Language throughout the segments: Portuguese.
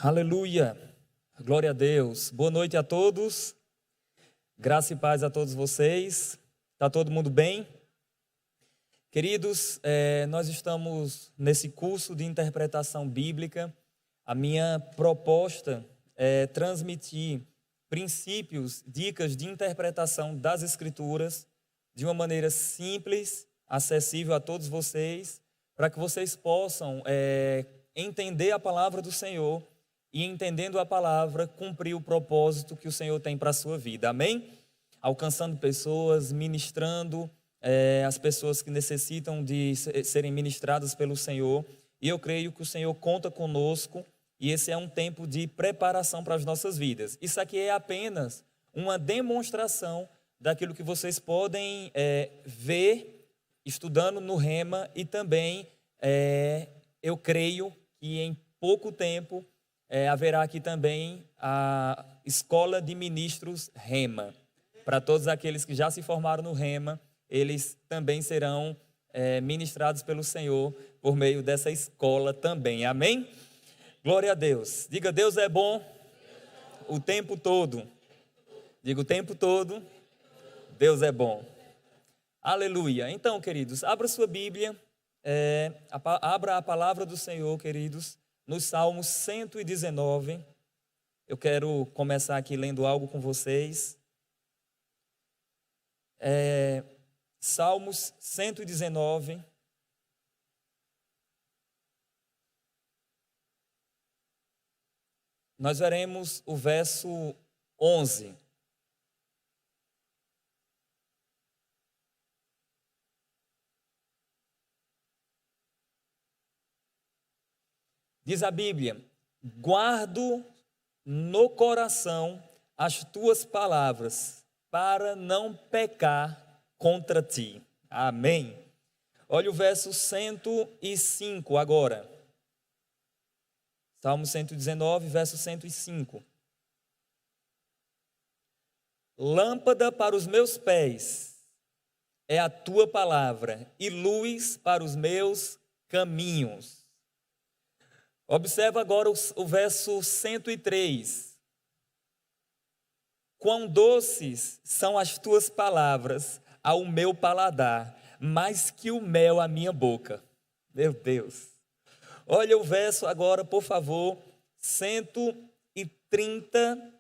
Aleluia, glória a Deus. Boa noite a todos, graça e paz a todos vocês. Está todo mundo bem? Queridos, nós estamos nesse curso de interpretação bíblica. A minha proposta é transmitir princípios, dicas de interpretação das Escrituras de uma maneira simples, acessível a todos vocês, para que vocês possam entender a palavra do Senhor e, entendendo a palavra, cumprir o propósito que o Senhor tem para a sua vida. Amém? Alcançando pessoas, ministrando as pessoas que necessitam de serem ministradas pelo Senhor. E eu creio que o Senhor conta conosco e esse é um tempo de preparação para as nossas vidas. Isso aqui é apenas uma demonstração daquilo que vocês podem ver estudando no Rema e também eu creio que em pouco tempo haverá aqui também a Escola de Ministros Rema. Para todos aqueles que já se formaram no Rema, eles também serão ministrados pelo Senhor por meio dessa escola também. Amém? Glória a Deus. Diga, Deus é bom o tempo todo. Diga, o tempo todo, Deus é bom. Aleluia. Então, queridos, abra sua Bíblia, abra a palavra do Senhor, queridos, no Salmo 119. Eu quero começar aqui lendo algo com vocês. Salmos 119. Nós veremos o verso 11. Diz a Bíblia: guardo no coração as tuas palavras, para não pecar contra ti. Amém. Olha o verso 105 agora. Salmo 119, verso 105. Lâmpada para os meus pés é a tua palavra e luz para os meus caminhos. Observa agora o verso 103. Quão doces são as tuas palavras ao meu paladar, mais que o mel à minha boca. Meu Deus. Olha o verso agora, por favor, 130.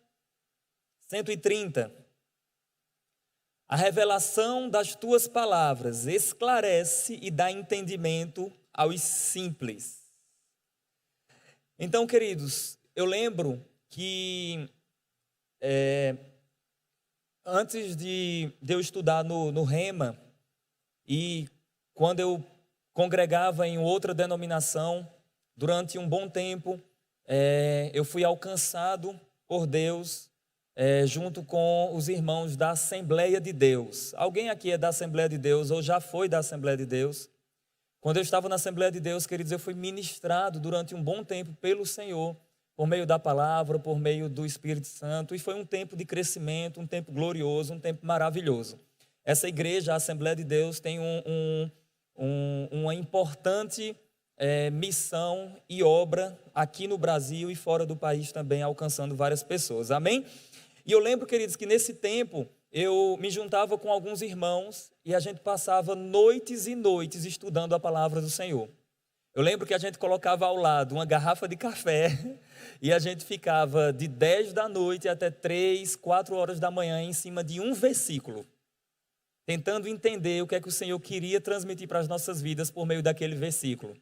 A revelação das tuas palavras esclarece e dá entendimento aos simples. Então, queridos, eu lembro que antes de eu estudar no Rema e quando eu congregava em outra denominação, durante um bom tempo, eu fui alcançado por Deus junto com os irmãos da Assembleia de Deus. Alguém aqui é da Assembleia de Deus ou já foi da Assembleia de Deus? Quando eu estava na Assembleia de Deus, queridos, eu fui ministrado durante um bom tempo pelo Senhor, por meio da palavra, por meio do Espírito Santo, e foi um tempo de crescimento, um tempo glorioso, um tempo maravilhoso. Essa igreja, a Assembleia de Deus, tem uma importante missão e obra aqui no Brasil e fora do país também, alcançando várias pessoas. Amém? E eu lembro, queridos, que nesse tempo eu me juntava com alguns irmãos e a gente passava noites e noites estudando a palavra do Senhor. Eu lembro que a gente colocava ao lado uma garrafa de café e a gente ficava de 10 da noite até 3, 4 horas da manhã em cima de um versículo, tentando entender o que é que o Senhor queria transmitir para as nossas vidas por meio daquele versículo.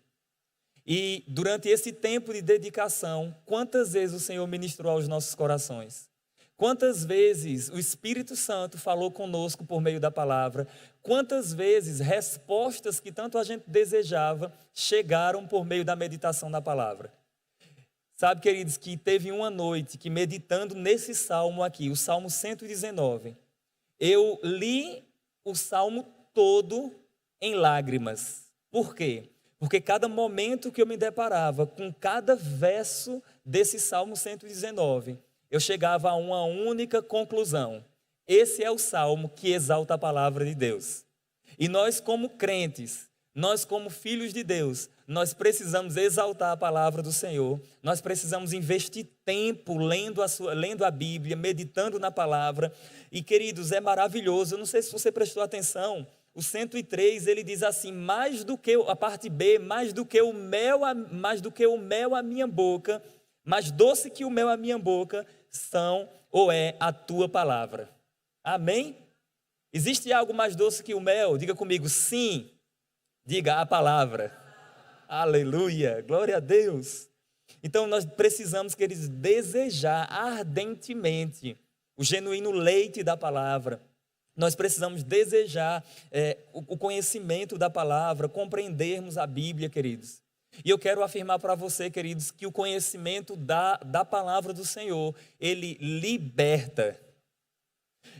E durante esse tempo de dedicação, quantas vezes o Senhor ministrou aos nossos corações? Quantas vezes o Espírito Santo falou conosco por meio da palavra? Quantas vezes respostas que tanto a gente desejava chegaram por meio da meditação na palavra? Sabe, queridos, que teve uma noite que, meditando nesse salmo aqui, o Salmo 119, eu li o salmo todo em lágrimas. Por quê? Porque cada momento que eu me deparava com cada verso desse Salmo 119, eu chegava a uma única conclusão: esse é o salmo que exalta a palavra de Deus. E nós, como crentes, nós como filhos de Deus, nós precisamos exaltar a palavra do Senhor, nós precisamos investir tempo lendo a Bíblia, meditando na palavra. E queridos, é maravilhoso, eu não sei se você prestou atenção, o 103 ele diz assim, mais do que a parte B, mais do que o mel a minha boca, mais doce que o mel a minha boca são ou é a tua palavra. Amém? Existe algo mais doce que o mel? Diga comigo, sim. Diga a palavra. Aleluia, glória a Deus. Então nós precisamos, queridos, desejar ardentemente o genuíno leite da palavra. Nós precisamos desejar o conhecimento da palavra, compreendermos a Bíblia, queridos. E eu quero afirmar para você, queridos, que o conhecimento da palavra do Senhor, ele liberta.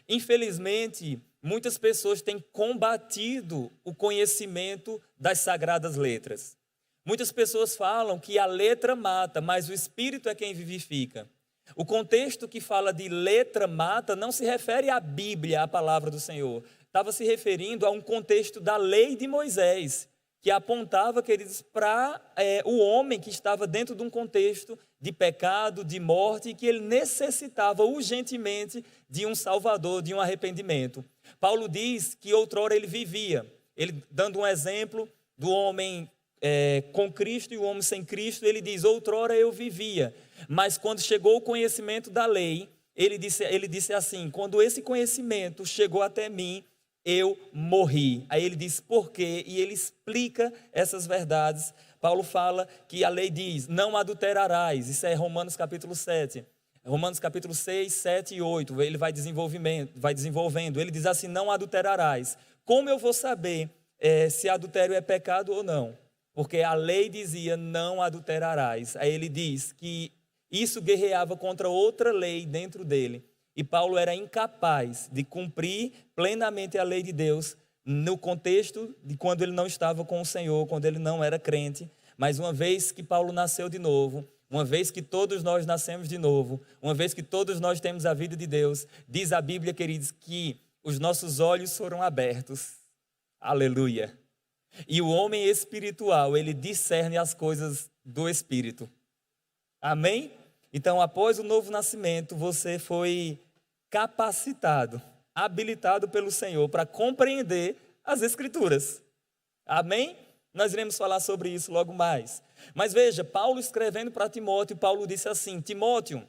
Infelizmente, muitas pessoas têm combatido o conhecimento das sagradas letras. Muitas pessoas falam que a letra mata, mas o Espírito é quem vivifica. O contexto que fala de letra mata não se refere à Bíblia, à palavra do Senhor. Estava se referindo a um contexto da lei de Moisés, que apontava, queridos, para o homem que estava dentro de um contexto de pecado, de morte, e que ele necessitava urgentemente de um Salvador, de um arrependimento. Paulo diz que outrora ele vivia, ele dando um exemplo do homem com Cristo e o homem sem Cristo, ele diz, outrora eu vivia, mas quando chegou o conhecimento da lei, ele disse assim, quando esse conhecimento chegou até mim, eu morri. Aí ele diz por quê? E ele explica essas verdades. Paulo fala que a lei diz, não adulterarás, isso é Romanos capítulo 7. Romanos capítulo 6, 7 e 8, ele vai desenvolvendo, ele diz assim, não adulterarás. Como eu vou saber se adultério é pecado ou não? Porque a lei dizia, não adulterarás. Aí ele diz que isso guerreava contra outra lei dentro dele. E Paulo era incapaz de cumprir plenamente a lei de Deus no contexto de quando ele não estava com o Senhor, quando ele não era crente. Mas uma vez que Paulo nasceu de novo, uma vez que todos nós nascemos de novo, uma vez que todos nós temos a vida de Deus, diz a Bíblia, queridos, que os nossos olhos foram abertos. Aleluia. E o homem espiritual, ele discerne as coisas do Espírito. Amém? Então, após o novo nascimento, você foi capacitado, habilitado pelo Senhor para compreender as Escrituras. Amém? Nós iremos falar sobre isso logo mais. Mas veja, Paulo escrevendo para Timóteo, Paulo disse assim, Timóteo,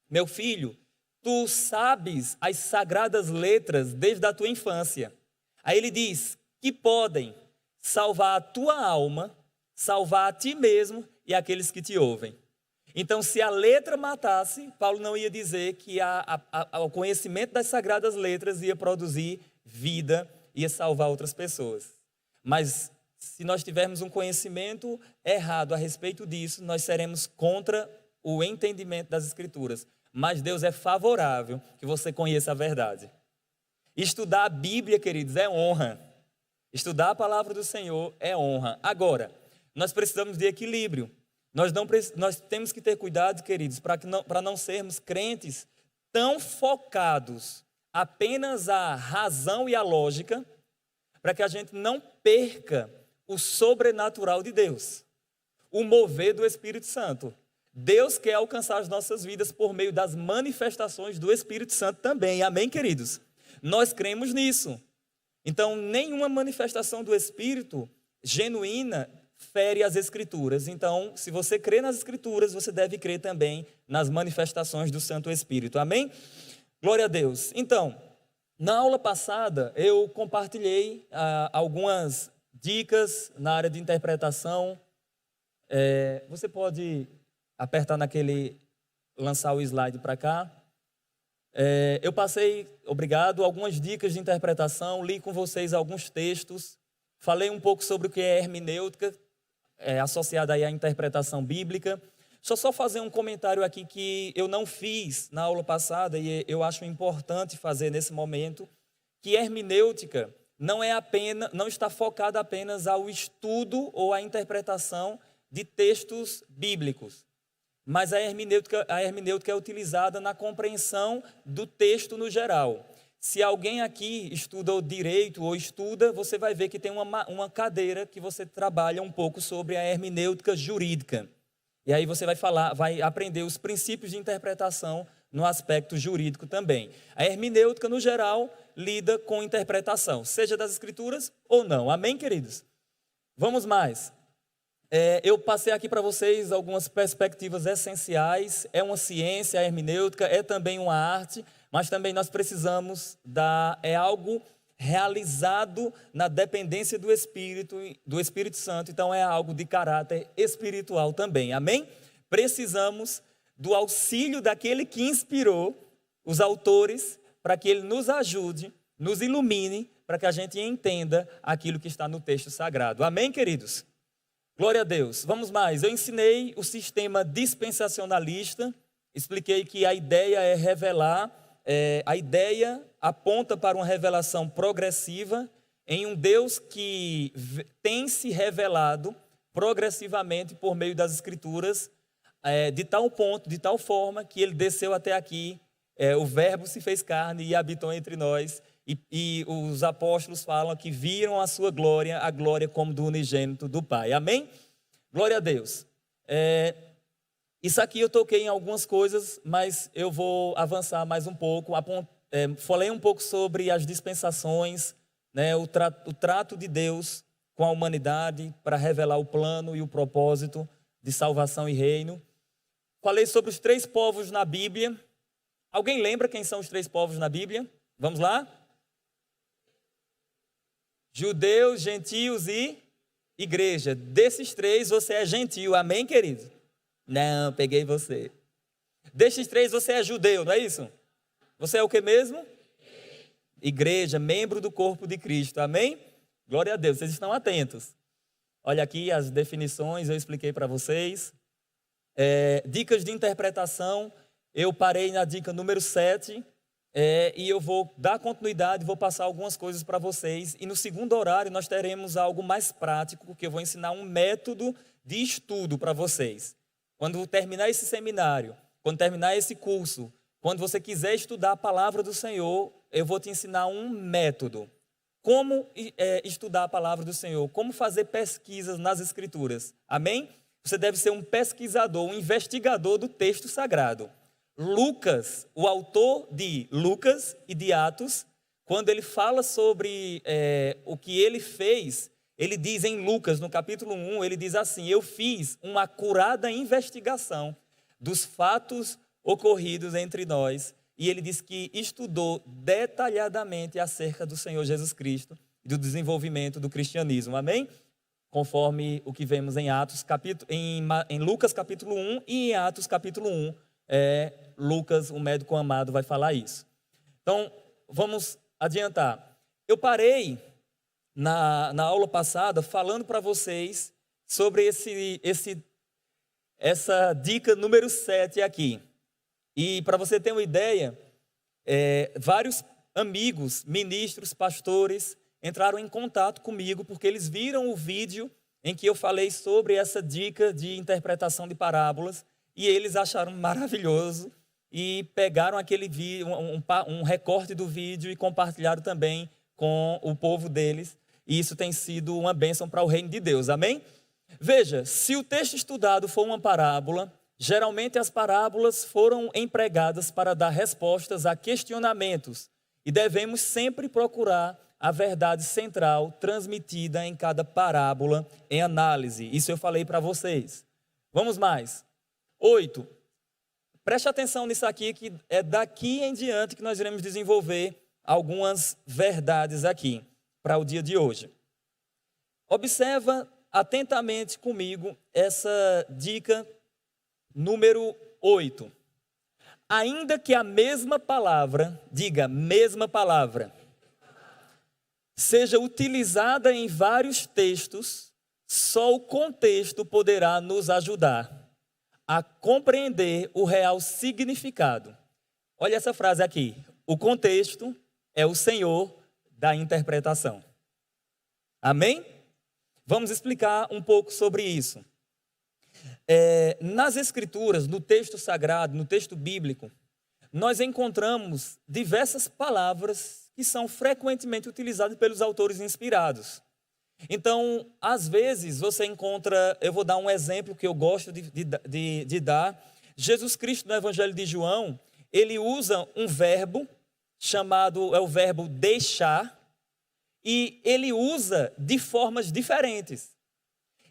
meu filho, tu sabes as sagradas letras desde a tua infância. Aí ele diz que podem salvar a tua alma, salvar a ti mesmo e aqueles que te ouvem. Então, se a letra matasse, Paulo não ia dizer que o conhecimento das sagradas letras ia produzir vida, ia salvar outras pessoas. Mas, se nós tivermos um conhecimento errado a respeito disso, nós seremos contra o entendimento das Escrituras. Mas Deus é favorável que você conheça a verdade. Estudar a Bíblia, queridos, é honra. Estudar a palavra do Senhor é honra. Agora, nós precisamos de equilíbrio. Nós temos que ter cuidado, queridos, para não sermos crentes tão focados apenas à razão e à lógica, para que a gente não perca o sobrenatural de Deus, o mover do Espírito Santo. Deus quer alcançar as nossas vidas por meio das manifestações do Espírito Santo também. Amém, queridos? Nós cremos nisso. Então, nenhuma manifestação do Espírito genuína fere as Escrituras. Então, se você crê nas Escrituras, você deve crer também nas manifestações do Santo Espírito. Amém? Glória a Deus. Então, na aula passada, eu compartilhei algumas dicas na área de interpretação. Você pode apertar lançar o slide para cá. Eu passei, obrigado, algumas dicas de interpretação, li com vocês alguns textos, falei um pouco sobre o que é hermenêutica, associada aí à interpretação bíblica. Deixa eu só fazer um comentário aqui que eu não fiz na aula passada e eu acho importante fazer nesse momento, que hermenêutica não está focada apenas ao estudo ou à interpretação de textos bíblicos, mas a hermenêutica é utilizada na compreensão do texto no geral. se alguém aqui estuda o direito ou estuda, você vai ver que tem uma cadeira que você trabalha um pouco sobre a hermenêutica jurídica. E aí você vai aprender os princípios de interpretação no aspecto jurídico também. A hermenêutica, no geral, lida com interpretação, seja das escrituras ou não. Amém, queridos? Vamos mais. Eu passei aqui para vocês algumas perspectivas essenciais. É uma ciência, a hermenêutica, é também uma arte, mas também nós precisamos é algo realizado na dependência do Espírito Santo, então é algo de caráter espiritual também, amém? Precisamos do auxílio daquele que inspirou os autores, para que ele nos ajude, nos ilumine, para que a gente entenda aquilo que está no texto sagrado, amém, queridos? Glória a Deus. Vamos mais, eu ensinei o sistema dispensacionalista, expliquei que a ideia é revelar, a ideia aponta para uma revelação progressiva em um Deus que tem se revelado progressivamente por meio das Escrituras, de tal ponto, de tal forma que ele desceu até aqui, o Verbo se fez carne e habitou entre nós, e os apóstolos falam que viram a sua glória, a glória como do unigênito do Pai. Amém? Glória a Deus. Isso aqui eu toquei em algumas coisas, mas eu vou avançar mais um pouco. Falei um pouco sobre as dispensações, né, o trato de Deus com a humanidade para revelar o plano e o propósito de salvação e reino. Falei sobre os 3 povos na Bíblia. Alguém lembra quem são os 3 povos na Bíblia? Vamos lá? Judeus, gentios e igreja. Desses 3 você é gentio, amém, querido? Não, peguei você. Destes 3 você é judeu, não é isso? Você é o que mesmo? Igreja, membro do corpo de Cristo, amém? Glória a Deus, vocês estão atentos. Olha aqui as definições, eu expliquei para vocês. Dicas de interpretação, eu parei na dica número 7, e eu vou dar continuidade, vou passar algumas coisas para vocês. E no segundo horário nós teremos algo mais prático, que eu vou ensinar um método de estudo para vocês. Quando terminar esse seminário, quando terminar esse curso, quando você quiser estudar a palavra do Senhor, eu vou te ensinar um método. Como estudar a palavra do Senhor, como fazer pesquisas nas Escrituras. Amém? Você deve ser um pesquisador, um investigador do texto sagrado. Lucas, o autor de Lucas e de Atos, quando ele fala sobre o que ele fez, ele diz em Lucas, no capítulo 1, ele diz assim: eu fiz uma acurada investigação dos fatos ocorridos entre nós. E ele diz que estudou detalhadamente acerca do Senhor Jesus Cristo e do desenvolvimento do cristianismo. Amém? Conforme o que vemos em Atos, em Lucas capítulo 1 e em Atos capítulo 1. Lucas, o médico amado, vai falar isso. Então, vamos adiantar. Eu parei na aula passada falando para vocês sobre essa dica número 7 aqui. E para você ter uma ideia, vários amigos, ministros, pastores, entraram em contato comigo porque eles viram o vídeo em que eu falei sobre essa dica de interpretação de parábolas e eles acharam maravilhoso e pegaram aquele vídeo, um recorte do vídeo e compartilharam também com o povo deles. E isso tem sido uma bênção para o reino de Deus, amém? Veja, se o texto estudado for uma parábola, geralmente as parábolas foram empregadas para dar respostas a questionamentos e devemos sempre procurar a verdade central transmitida em cada parábola em análise. Isso eu falei para vocês. Vamos mais. 8. Preste atenção nisso aqui, que é daqui em diante que nós iremos desenvolver algumas verdades aqui para o dia de hoje. Observa atentamente comigo essa dica número 8. Ainda que a mesma palavra, diga mesma palavra, seja utilizada em vários textos, só o contexto poderá nos ajudar a compreender o real significado. Olha essa frase aqui. O contexto é o Senhor da interpretação. Amém? Vamos explicar um pouco sobre isso. Nas Escrituras, no texto sagrado, no texto bíblico, nós encontramos diversas palavras que são frequentemente utilizadas pelos autores inspirados. Então, às vezes, você encontra, eu vou dar um exemplo que eu gosto de dar. Jesus Cristo, no Evangelho de João, ele usa um verbo chamado, é o verbo deixar, e ele usa de formas diferentes.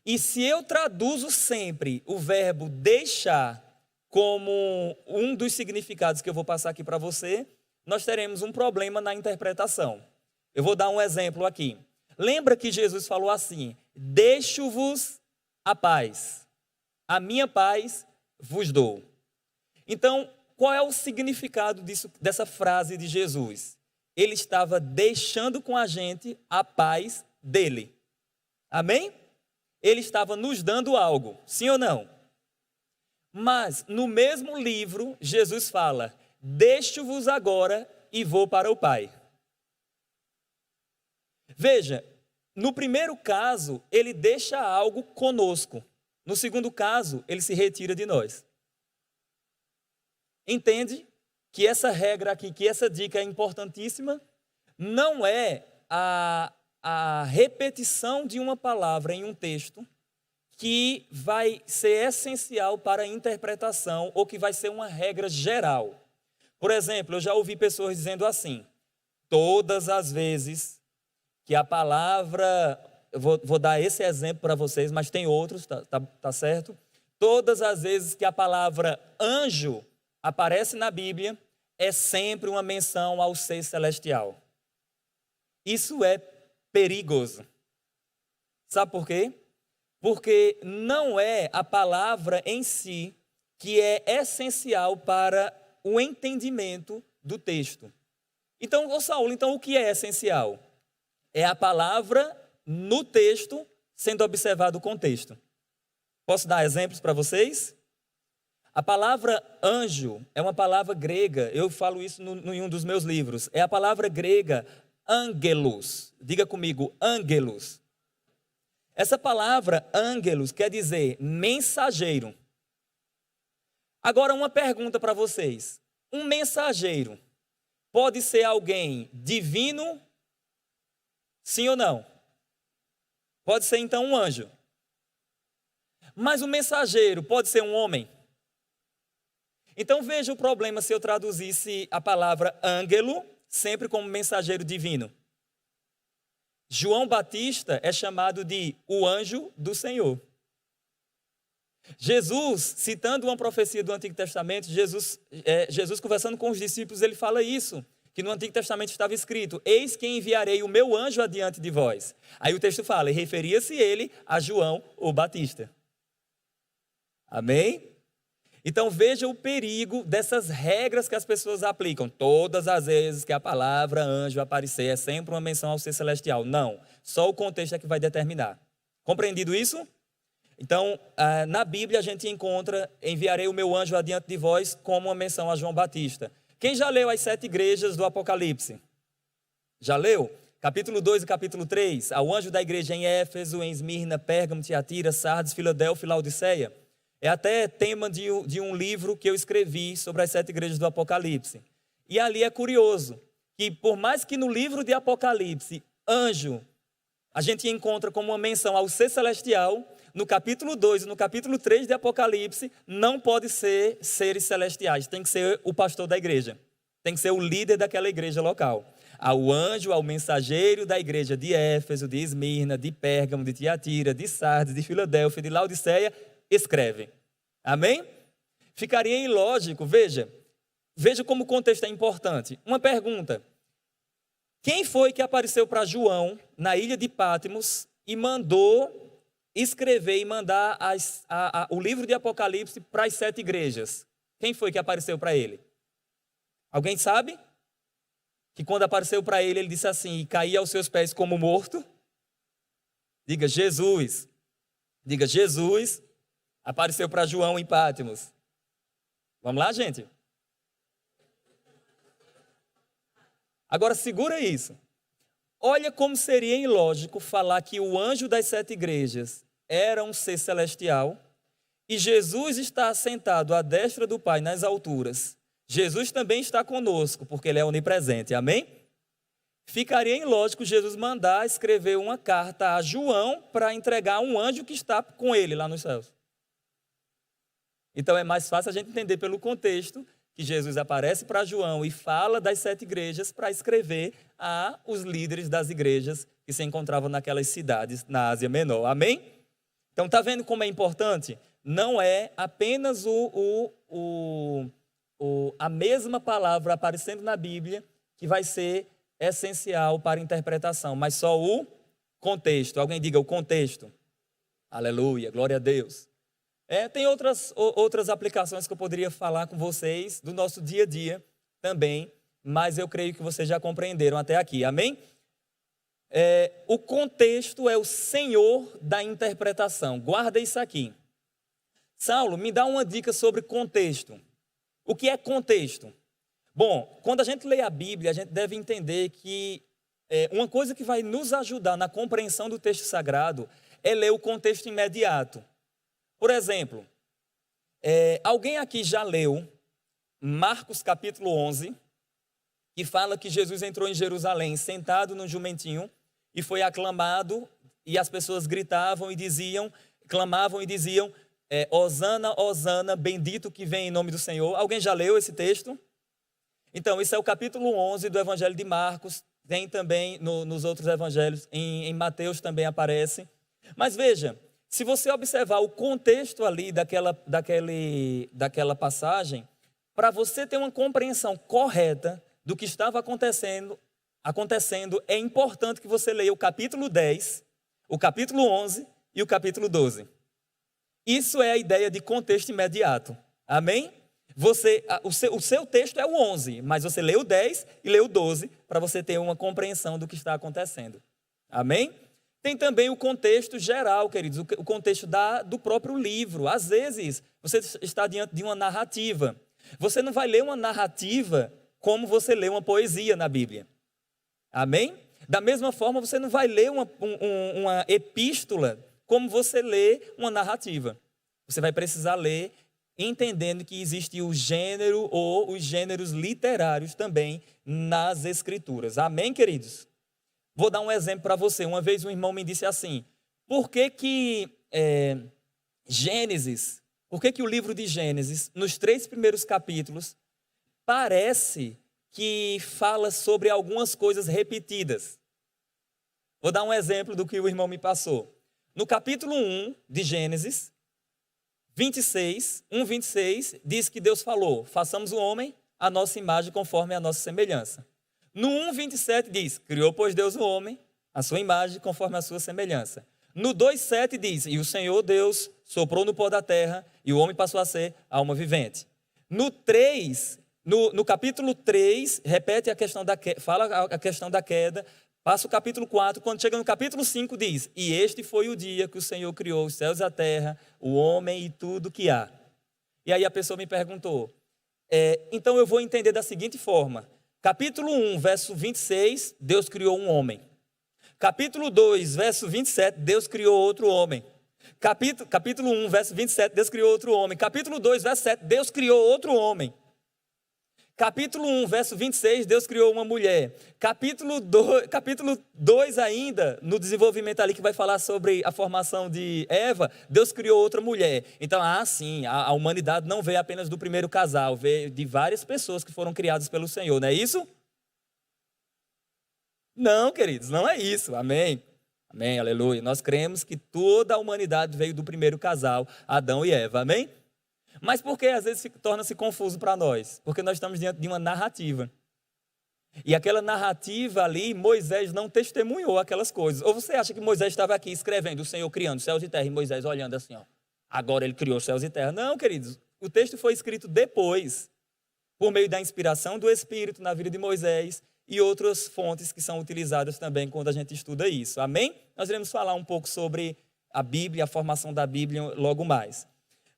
E se eu traduzo sempre o verbo deixar como um dos significados que eu vou passar aqui para você, nós teremos um problema na interpretação. Eu vou dar um exemplo aqui. Lembra que Jesus falou assim: deixo-vos a paz, a minha paz vos dou. Então, qual é o significado dessa frase de Jesus? Ele estava deixando com a gente a paz dele. Amém? Ele estava nos dando algo, sim ou não? Mas, no mesmo livro, Jesus fala: deixo-vos agora e vou para o Pai. Veja, no primeiro caso, ele deixa algo conosco. No segundo caso, ele se retira de nós. Entende que essa regra aqui, que essa dica é importantíssima? Não é a repetição de uma palavra em um texto que vai ser essencial para a interpretação ou que vai ser uma regra geral. Por exemplo, eu já ouvi pessoas dizendo assim: todas as vezes que a palavra, eu vou dar esse exemplo para vocês, mas tem outros, tá certo? Todas as vezes que a palavra anjo aparece na Bíblia, é sempre uma menção ao ser celestial. Isso é perigoso. Sabe por quê? Porque não é a palavra em si que é essencial para o entendimento do texto. Então, ô Saulo, então o que é essencial? É a palavra no texto sendo observado o contexto. Posso dar exemplos para vocês? A palavra anjo é uma palavra grega, eu falo isso em um dos meus livros, é a palavra grega angelos. Diga comigo, angelos. Essa palavra angelos quer dizer mensageiro. Agora uma pergunta para vocês: um mensageiro pode ser alguém divino? Sim ou não? Pode ser então um anjo. Mas o mensageiro pode ser um homem? Então veja o problema se eu traduzisse a palavra ângelo sempre como mensageiro divino. João Batista é chamado de o anjo do Senhor. Jesus, citando uma profecia do Antigo Testamento, Jesus conversando com os discípulos, ele fala isso, que no Antigo Testamento estava escrito: eis que enviarei o meu anjo adiante de vós. Aí o texto fala, e referia-se ele a João o Batista. Amém? Então veja o perigo dessas regras que as pessoas aplicam. Todas as vezes que a palavra anjo aparecer, é sempre uma menção ao ser celestial. Não, só o contexto é que vai determinar. Compreendido isso? Então, na Bíblia a gente encontra: enviarei o meu anjo adiante de vós, como uma menção a João Batista. Quem já leu as 7 igrejas do Apocalipse? Já leu? Capítulo 2 e capítulo 3. Ao anjo da igreja em Éfeso, em Esmirna, Pérgamo, Tiatira, Sardes, Filadélfia e Laodiceia. É até tema de um livro que eu escrevi sobre as 7 igrejas do Apocalipse. E ali é curioso que, por mais que no livro de Apocalipse, anjo, a gente encontra como uma menção ao ser celestial, no capítulo 2 e no capítulo 3 de Apocalipse, não pode ser seres celestiais, tem que ser o pastor da igreja, tem que ser o líder daquela igreja local. Ao anjo, ao mensageiro da igreja de Éfeso, de Esmirna, de Pérgamo, de Tiatira, de Sardes, de Filadélfia, de Laodiceia, escreve. Amém? Ficaria ilógico, veja como o contexto é importante. Uma pergunta: quem foi que apareceu para João na ilha de Patmos e mandou escrever e mandar o livro de Apocalipse para as 7 igrejas? Quem foi que apareceu para ele? Alguém sabe? Que quando apareceu para ele, ele disse assim: e caía aos seus pés como morto. Diga Jesus. Diga Jesus. Apareceu para João em Patmos. Vamos lá, gente? Agora segura isso. Olha como seria ilógico falar que o anjo das 7 igrejas era um ser celestial e Jesus está sentado à destra do Pai nas alturas, Jesus também está conosco, porque Ele é onipresente, amém? Ficaria ilógico Jesus mandar escrever uma carta a João para entregar a um anjo que está com ele lá nos céus. Então é mais fácil a gente entender pelo contexto que Jesus aparece para João e fala das 7 igrejas para escrever a os líderes das igrejas que se encontravam naquelas cidades na Ásia Menor, amém? Então está vendo como é importante? Não é apenas a mesma palavra aparecendo na Bíblia que vai ser essencial para a interpretação, mas só o contexto. Alguém diga o contexto. Aleluia, glória a Deus. Tem outras aplicações que eu poderia falar com vocês do nosso dia a dia também, mas eu creio que vocês já compreenderam até aqui, amém? O contexto é o senhor da interpretação. Guarda isso aqui. Saulo, me dá uma dica sobre contexto. O que é contexto? Bom, quando a gente lê a Bíblia, a gente deve entender que uma coisa que vai nos ajudar na compreensão do texto sagrado é ler o contexto imediato. Por exemplo, alguém aqui já leu Marcos capítulo 11, que fala que Jesus entrou em Jerusalém sentado num jumentinho e foi aclamado, e as pessoas gritavam e diziam, clamavam e diziam, Hosana, Hosana, bendito que vem em nome do Senhor. Alguém já leu esse texto? Então, isso é o capítulo 11 do Evangelho de Marcos, tem também nos outros evangelhos, em Mateus também aparece. Mas veja, se você observar o contexto ali daquela passagem, para você ter uma compreensão correta do que estava acontecendo, é importante que você leia o capítulo 10, o capítulo 11 e o capítulo 12. Isso é a ideia de contexto imediato. Amém? O seu texto é o 11, mas você lê o 10 e lê o 12 para você ter uma compreensão do que está acontecendo. Amém? Tem também o contexto geral, queridos, o contexto do próprio livro. Às vezes, você está diante de uma narrativa. Você não vai ler uma narrativa como você lê uma poesia na Bíblia. Amém? Da mesma forma, você não vai ler uma epístola como você lê uma narrativa. Você vai precisar ler entendendo que existe o gênero ou os gêneros literários também nas Escrituras. Amém, queridos? Vou dar um exemplo para você. Uma vez um irmão me disse assim, por que o livro de Gênesis, nos 3 primeiros capítulos, parece que fala sobre algumas coisas repetidas? Vou dar um exemplo do que o irmão me passou. No capítulo 1 de Gênesis, 26, diz que Deus falou, façamos o homem à nossa imagem conforme a nossa semelhança. No 1:27 diz, criou pois Deus o homem, a sua imagem conforme a sua semelhança. No 2:7 diz, e o Senhor Deus soprou no pó da terra e o homem passou a ser alma vivente. No capítulo 3, repete a questão fala a questão da queda. Passa o capítulo 4, quando chega no capítulo 5 diz, e este foi o dia que o Senhor criou os céus e a terra, o homem e tudo que há. E aí a pessoa me perguntou, então eu vou entender da seguinte forma, capítulo 1, verso 26, Deus criou um homem. Capítulo 2, verso 27, Deus criou outro homem. Capítulo 1, verso 27, Deus criou outro homem. Capítulo 2, verso 7, Deus criou outro homem. Capítulo 1, verso 26, Deus criou uma mulher. Capítulo 2 ainda, no desenvolvimento ali que vai falar sobre a formação de Eva, Deus criou outra mulher. Então, sim, a humanidade não veio apenas do primeiro casal, veio de várias pessoas que foram criadas pelo Senhor, não é isso? Não, queridos, não é isso, amém. Amém, aleluia. Nós cremos que toda a humanidade veio do primeiro casal, Adão e Eva, amém? Mas por que às vezes torna-se confuso para nós? Porque nós estamos diante de uma narrativa. E aquela narrativa ali, Moisés não testemunhou aquelas coisas. Ou você acha que Moisés estava aqui escrevendo, o Senhor criando céus e terra, e Moisés olhando assim, agora ele criou céus e terra. Não, queridos, o texto foi escrito depois, por meio da inspiração do Espírito na vida de Moisés e outras fontes que são utilizadas também quando a gente estuda isso. Amém? Nós iremos falar um pouco sobre a Bíblia, a formação da Bíblia logo mais.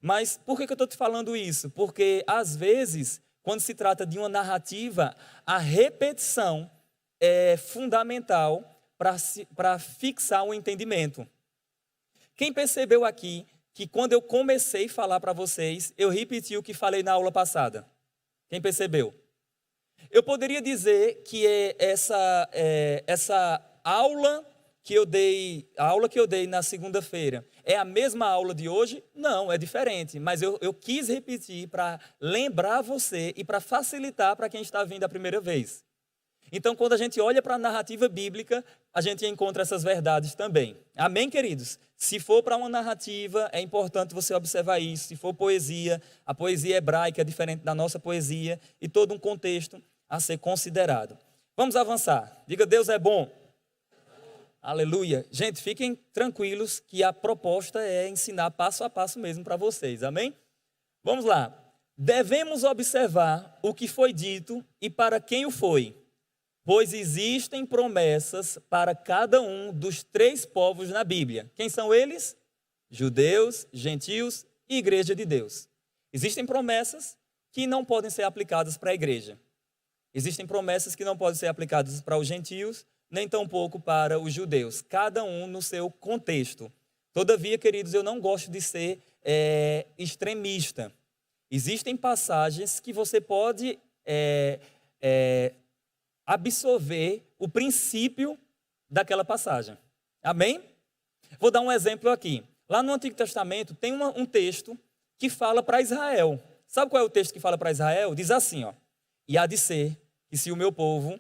Mas por que eu estou te falando isso? Porque, às vezes, quando se trata de uma narrativa, a repetição é fundamental para fixar o entendimento. Quem percebeu aqui que quando eu comecei a falar para vocês, eu repeti o que falei na aula passada? Quem percebeu? Eu poderia dizer que essa aula que eu dei, a aula que eu dei na segunda-feira, é a mesma aula de hoje? Não, é diferente. Mas eu quis repetir para lembrar você e para facilitar para quem está vindo a primeira vez. Então, quando a gente olha para a narrativa bíblica, a gente encontra essas verdades também. Amém, queridos? Se for para uma narrativa, é importante você observar isso. Se for poesia, a poesia hebraica é diferente da nossa poesia e todo um contexto a ser considerado. Vamos avançar. Diga, Deus é bom. Aleluia. Gente, fiquem tranquilos que a proposta é ensinar passo a passo mesmo para vocês. Amém? Vamos lá. Devemos observar o que foi dito e para quem o foi. Pois existem promessas para cada um dos 3 povos na Bíblia. Quem são eles? Judeus, gentios e igreja de Deus. Existem promessas que não podem ser aplicadas para a igreja. Existem promessas que não podem ser aplicadas para os gentios, nem tampouco para os judeus. Cada um no seu contexto. Todavia, queridos, eu não gosto de ser extremista. Existem passagens que você pode absorver o princípio daquela passagem. Amém? Vou dar um exemplo aqui. Lá no Antigo Testamento tem um texto que fala para Israel. Sabe qual é o texto que fala para Israel? Diz assim, ó: e há de ser que se o meu povo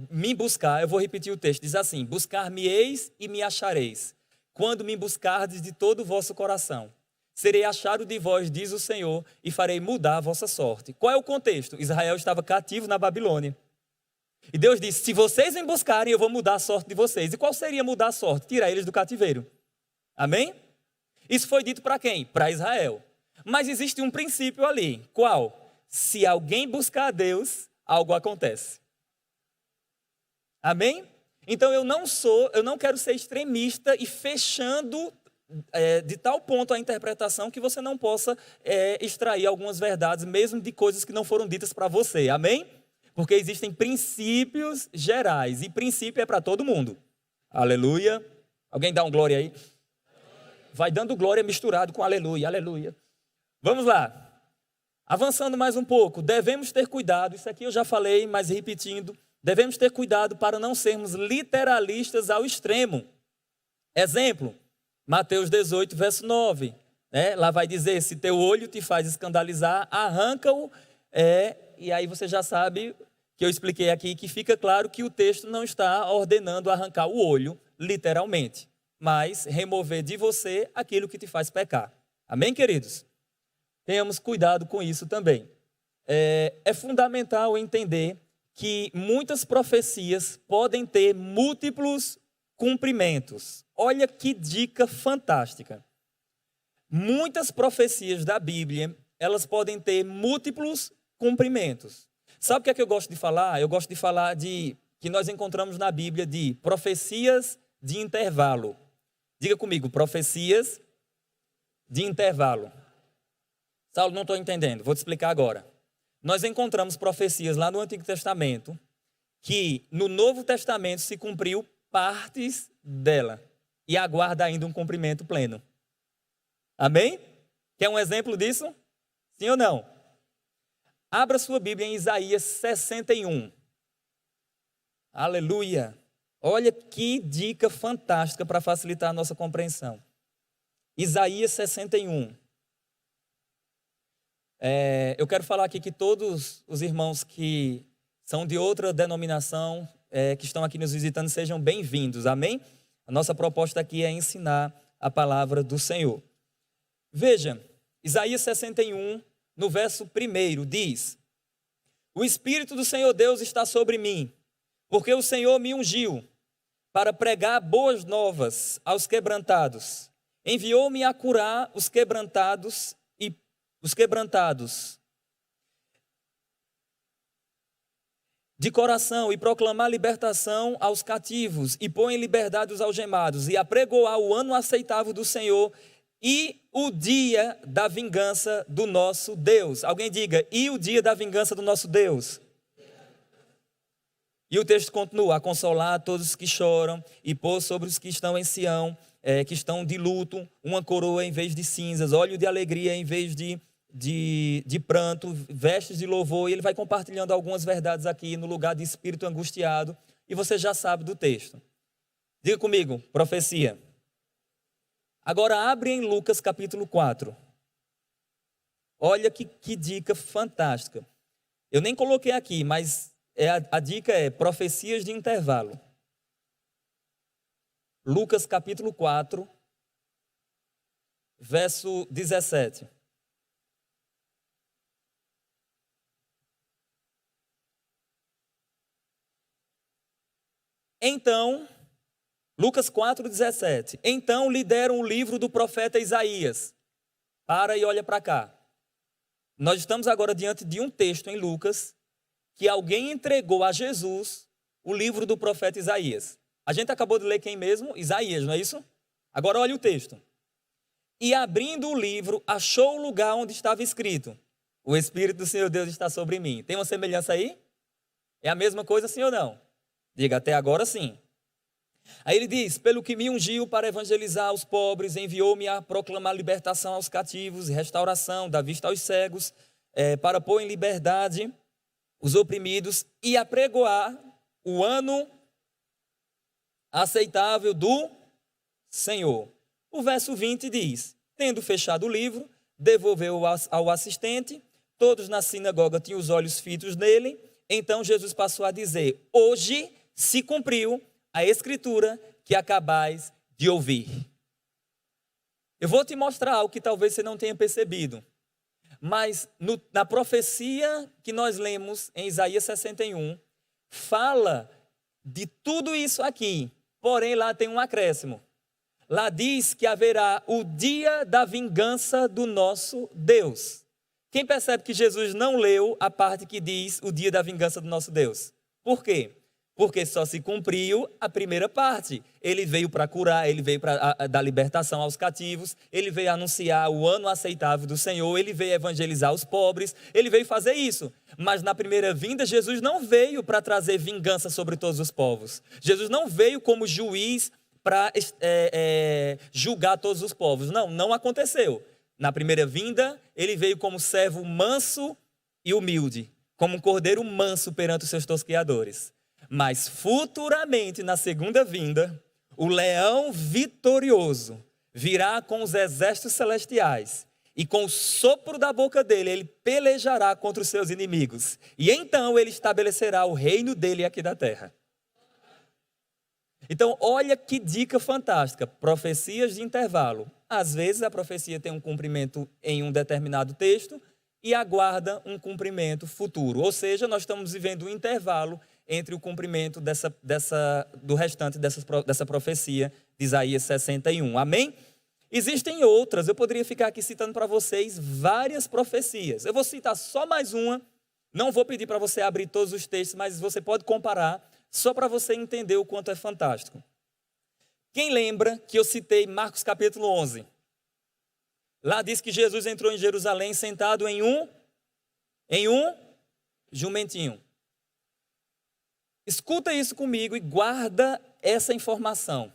me buscar, eu vou repetir o texto, diz assim: buscar-me-eis e me achareis, quando me buscardes de todo o vosso coração. Serei achado de vós, diz o Senhor, e farei mudar a vossa sorte. Qual é o contexto? Israel estava cativo na Babilônia. E Deus disse: se vocês me buscarem, eu vou mudar a sorte de vocês. E qual seria mudar a sorte? Tirar eles do cativeiro. Amém? Isso foi dito para quem? Para Israel. Mas existe um princípio ali. Qual? Se alguém buscar a Deus, algo acontece. Amém? Então eu não quero ser extremista e fechando de tal ponto a interpretação que você não possa extrair algumas verdades, mesmo de coisas que não foram ditas para você. Amém? Porque existem princípios gerais, e princípio é para todo mundo. Aleluia. Alguém dá um glória aí? Vai dando glória misturado com aleluia, aleluia. Vamos lá. Avançando mais um pouco, devemos ter cuidado, isso aqui eu já falei, mas repetindo, devemos ter cuidado para não sermos literalistas ao extremo. Exemplo, Mateus 18, verso 9. Lá vai dizer: se teu olho te faz escandalizar, arranca-o. E aí você já sabe que eu expliquei aqui que fica claro que o texto não está ordenando arrancar o olho, literalmente, mas remover de você aquilo que te faz pecar. Amém, queridos? Tenhamos cuidado com isso também. É fundamental entender que muitas profecias podem ter múltiplos cumprimentos. Olha que dica fantástica. Muitas profecias da Bíblia, elas podem ter múltiplos cumprimentos. Sabe o que é que eu gosto de falar? Eu gosto de falar que nós encontramos na Bíblia de profecias de intervalo. Diga comigo, profecias de intervalo. Saulo, não estou entendendo, vou te explicar agora. Nós encontramos profecias lá no Antigo Testamento que no Novo Testamento se cumpriu partes dela e aguarda ainda um cumprimento pleno. Amém? Quer um exemplo disso? Sim ou não? Abra sua Bíblia em Isaías 61. Aleluia! Olha que dica fantástica para facilitar a nossa compreensão. Isaías 61. Eu quero falar aqui que todos os irmãos que são de outra denominação, que estão aqui nos visitando, sejam bem-vindos, amém? A nossa proposta aqui é ensinar a palavra do Senhor. Veja, Isaías 61, no verso 1, diz: o Espírito do Senhor Deus está sobre mim, porque o Senhor me ungiu para pregar boas novas aos quebrantados. Enviou-me a curar os quebrantados de coração, e proclamar libertação aos cativos, e pôr em liberdade os algemados, e apregoar o ano aceitável do Senhor e o dia da vingança do nosso Deus. Alguém diga: e o dia da vingança do nosso Deus? E o texto continua: a consolar todos os que choram, e pôr sobre os que estão em Sião, que estão de luto, uma coroa em vez de cinzas, óleo de alegria em vez de de pranto, vestes de louvor, e ele vai compartilhando algumas verdades aqui no lugar de espírito angustiado, e você já sabe do texto. Diga comigo, profecia. Agora abre em Lucas capítulo 4. Olha que dica fantástica. Eu nem coloquei aqui, mas a dica é profecias de intervalo. Lucas capítulo 4, verso 17. Então, Lucas 4, 17. Então lhe deram o livro do profeta Isaías. Para e olha para cá. Nós estamos agora diante de um texto em Lucas que alguém entregou a Jesus o livro do profeta Isaías. A gente acabou de ler quem mesmo? Isaías, não é isso? Agora olha o texto. E abrindo o livro, achou o lugar onde estava escrito: o Espírito do Senhor Deus está sobre mim. Tem uma semelhança aí? É a mesma coisa, sim ou não? Diga, até agora sim. Aí ele diz: pelo que me ungiu para evangelizar os pobres, enviou-me a proclamar libertação aos cativos e restauração da vista aos cegos, para pôr em liberdade os oprimidos e apregoar o ano aceitável do Senhor. O verso 20 diz: tendo fechado o livro, devolveu ao assistente. Todos na sinagoga tinham os olhos fitos nele. Então Jesus passou a dizer: hoje se cumpriu a escritura que acabais de ouvir. Eu vou te mostrar algo que talvez você não tenha percebido. Mas na profecia que nós lemos em Isaías 61, fala de tudo isso aqui. Porém, lá tem um acréscimo. Lá diz que haverá o dia da vingança do nosso Deus. Quem percebe que Jesus não leu a parte que diz o dia da vingança do nosso Deus? Por quê? Porque só se cumpriu a primeira parte. Ele veio para curar, ele veio para dar libertação aos cativos, ele veio anunciar o ano aceitável do Senhor, ele veio evangelizar os pobres, ele veio fazer isso. Mas na primeira vinda, Jesus não veio para trazer vingança sobre todos os povos. Jesus não veio como juiz para julgar todos os povos. Não, não aconteceu. Na primeira vinda, ele veio como servo manso e humilde, como um cordeiro manso perante os seus tosqueadores. Mas futuramente, na segunda vinda, o leão vitorioso virá com os exércitos celestiais e com o sopro da boca dele, ele pelejará contra os seus inimigos. E então ele estabelecerá o reino dele aqui da terra. Então, olha que dica fantástica. Profecias de intervalo. Às vezes a profecia tem um cumprimento em um determinado texto e aguarda um cumprimento futuro. Ou seja, nós estamos vivendo um intervalo entre o cumprimento do restante dessa profecia de Isaías 61. Amém? Existem outras, eu poderia ficar aqui citando para vocês várias profecias. Eu vou citar só mais uma, não vou pedir para você abrir todos os textos, mas você pode comparar, só para você entender o quanto é fantástico. Quem lembra que eu citei Marcos capítulo 11? Lá diz que Jesus entrou em Jerusalém sentado em um jumentinho. Escuta isso comigo e guarda essa informação.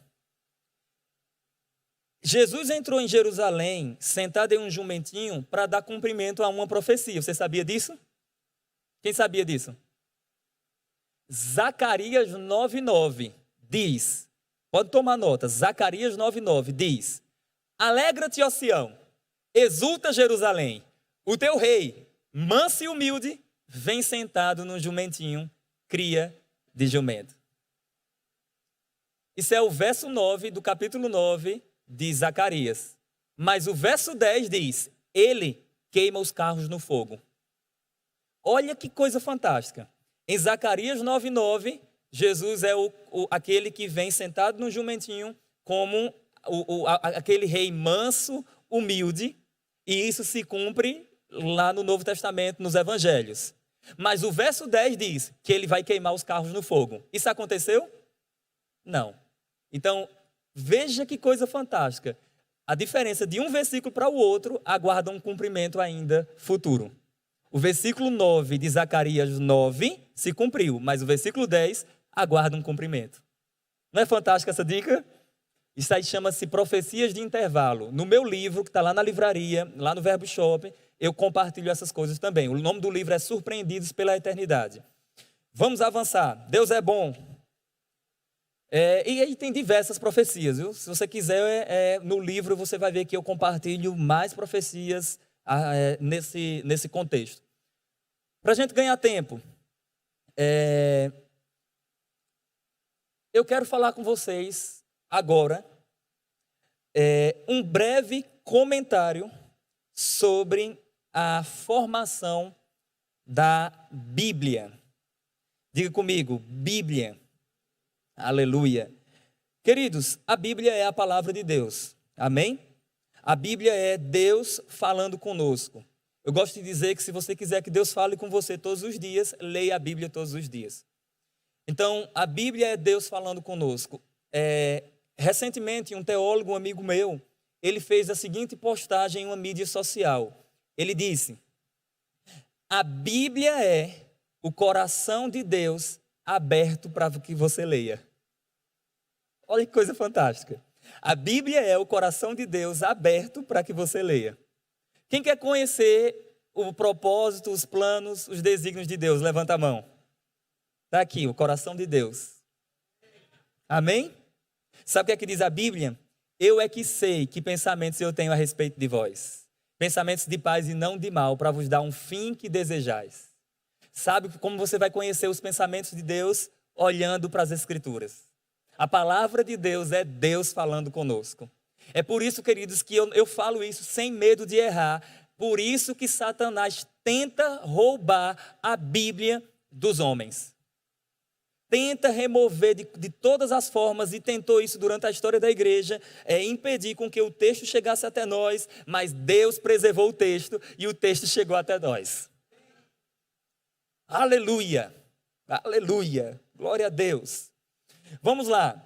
Jesus entrou em Jerusalém sentado em um jumentinho para dar cumprimento a uma profecia. Você sabia disso? Quem sabia disso? Zacarias 9:9 diz, pode tomar nota, Zacarias 9:9 diz: alegra-te, ó Sião, exulta Jerusalém, o teu rei, manso e humilde, vem sentado num jumentinho, cria de jumento. Isso é o verso 9 do capítulo 9 de Zacarias. Mas o verso 10 diz: ele queima os carros no fogo. Olha que coisa fantástica. Em Zacarias 9:9, Jesus é aquele que vem sentado no jumentinho como aquele rei manso, humilde, e isso se cumpre lá no Novo Testamento, nos Evangelhos. Mas o verso 10 diz que ele vai queimar os carros no fogo. Isso aconteceu? Não. Então, veja que coisa fantástica. A diferença de um versículo para o outro aguarda um cumprimento ainda futuro. O versículo 9 de Zacarias 9 se cumpriu, mas o versículo 10 aguarda um cumprimento. Não é fantástica essa dica? Isso aí chama-se profecias de intervalo. No meu livro, que está lá na livraria, lá no Verbo Shopping, eu compartilho essas coisas também. O nome do livro é Surpreendidos pela Eternidade. Vamos avançar. Deus é bom. E aí tem diversas profecias, viu? Se você quiser, no livro você vai ver que eu compartilho mais profecias nesse contexto. Para a gente ganhar tempo, eu quero falar com vocês agora um breve comentário sobre a formação da Bíblia. Diga comigo, Bíblia. Aleluia. Queridos, a Bíblia é a palavra de Deus. Amém? A Bíblia é Deus falando conosco. Eu gosto de dizer que se você quiser que Deus fale com você todos os dias, leia a Bíblia todos os dias. Então, a Bíblia é Deus falando conosco. Recentemente, um teólogo, um amigo meu, ele fez a seguinte postagem em uma mídia social. Ele disse: a Bíblia é o coração de Deus aberto para que você leia. Olha que coisa fantástica. A Bíblia é o coração de Deus aberto para que você leia. Quem quer conhecer o propósito, os planos, os desígnios de Deus? Levanta a mão. Está aqui, o coração de Deus. Amém? Sabe o que é que diz a Bíblia? Eu é que sei que pensamentos eu tenho a respeito de vós. Pensamentos de paz e não de mal, para vos dar um fim que desejais. Sabe como você vai conhecer os pensamentos de Deus? Olhando para as Escrituras. A palavra de Deus é Deus falando conosco. É por isso, queridos, que eu falo isso sem medo de errar. Por isso que Satanás tenta roubar a Bíblia dos homens. Tenta remover de todas as formas, e tentou isso durante a história da igreja, impedir com que o texto chegasse até nós, mas Deus preservou o texto e o texto chegou até nós. Aleluia! Aleluia! Glória a Deus! Vamos lá.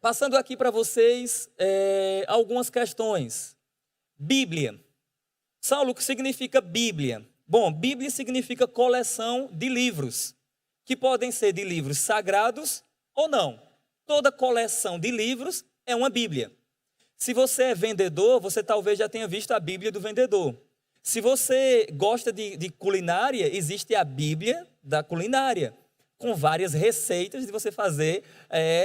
Passando aqui para vocês algumas questões. Bíblia. Saulo, o que significa Bíblia? Bom, Bíblia significa coleção de livros, que podem ser de livros sagrados ou não. Toda coleção de livros é uma Bíblia. Se você é vendedor, você talvez já tenha visto a Bíblia do vendedor. Se você gosta de culinária, existe a Bíblia da culinária, com várias receitas de você fazer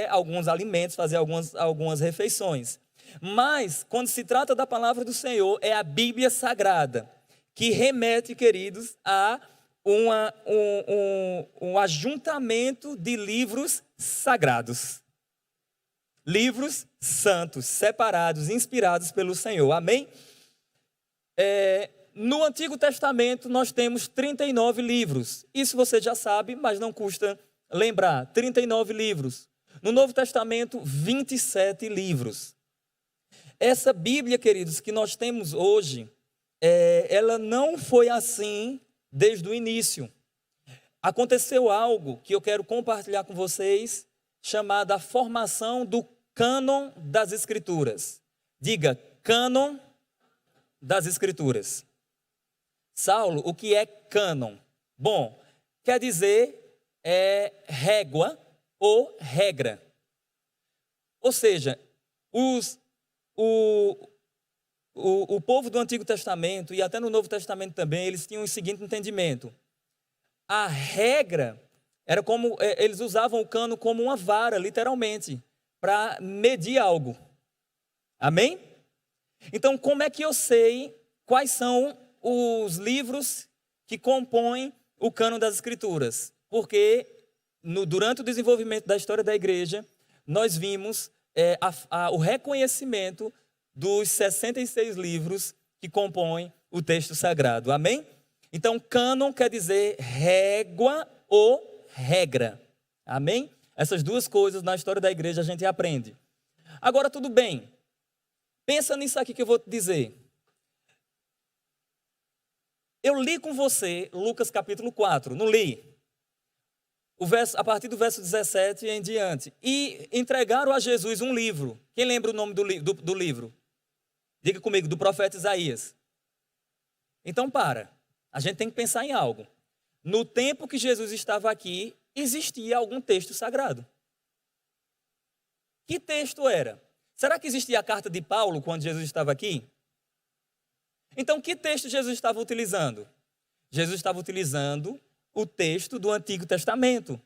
alguns alimentos, fazer algumas refeições. Mas, quando se trata da palavra do Senhor, é a Bíblia Sagrada, que remete, queridos, a um ajuntamento de livros sagrados. Livros santos, separados, inspirados pelo Senhor. Amém? No Antigo Testamento, nós temos 39 livros. Isso você já sabe, mas não custa lembrar. 39 livros. No Novo Testamento, 27 livros. Essa Bíblia, queridos, que nós temos hoje, ela não foi assim desde o início. Aconteceu algo que eu quero compartilhar com vocês, chamada a formação do cânon das Escrituras. Diga, cânon das Escrituras. Saulo, o que é cânon? Bom, quer dizer régua ou regra. Ou seja, o povo do Antigo Testamento e até no Novo Testamento também, eles tinham o seguinte entendimento. A regra era como, eles usavam o cânon como uma vara, literalmente, para medir algo. Amém? Então, como é que eu sei quais são os livros que compõem o cânon das Escrituras? Porque durante o desenvolvimento da história da igreja, nós vimos o reconhecimento dos 66 livros que compõem o texto sagrado. Amém? Então, cânon quer dizer régua ou regra. Amém? Essas duas coisas na história da igreja a gente aprende. Agora, tudo bem. Pensa nisso aqui que eu vou te dizer. Eu li com você Lucas capítulo 4, não li? A partir do verso 17 em diante. E entregaram a Jesus um livro. Quem lembra o nome do livro? Diga comigo, do profeta Isaías. Então a gente tem que pensar em algo. No tempo que Jesus estava aqui, existia algum texto sagrado. Que texto era? Será que existia a carta de Paulo quando Jesus estava aqui? Então, que texto Jesus estava utilizando? Jesus estava utilizando o texto do Antigo Testamento,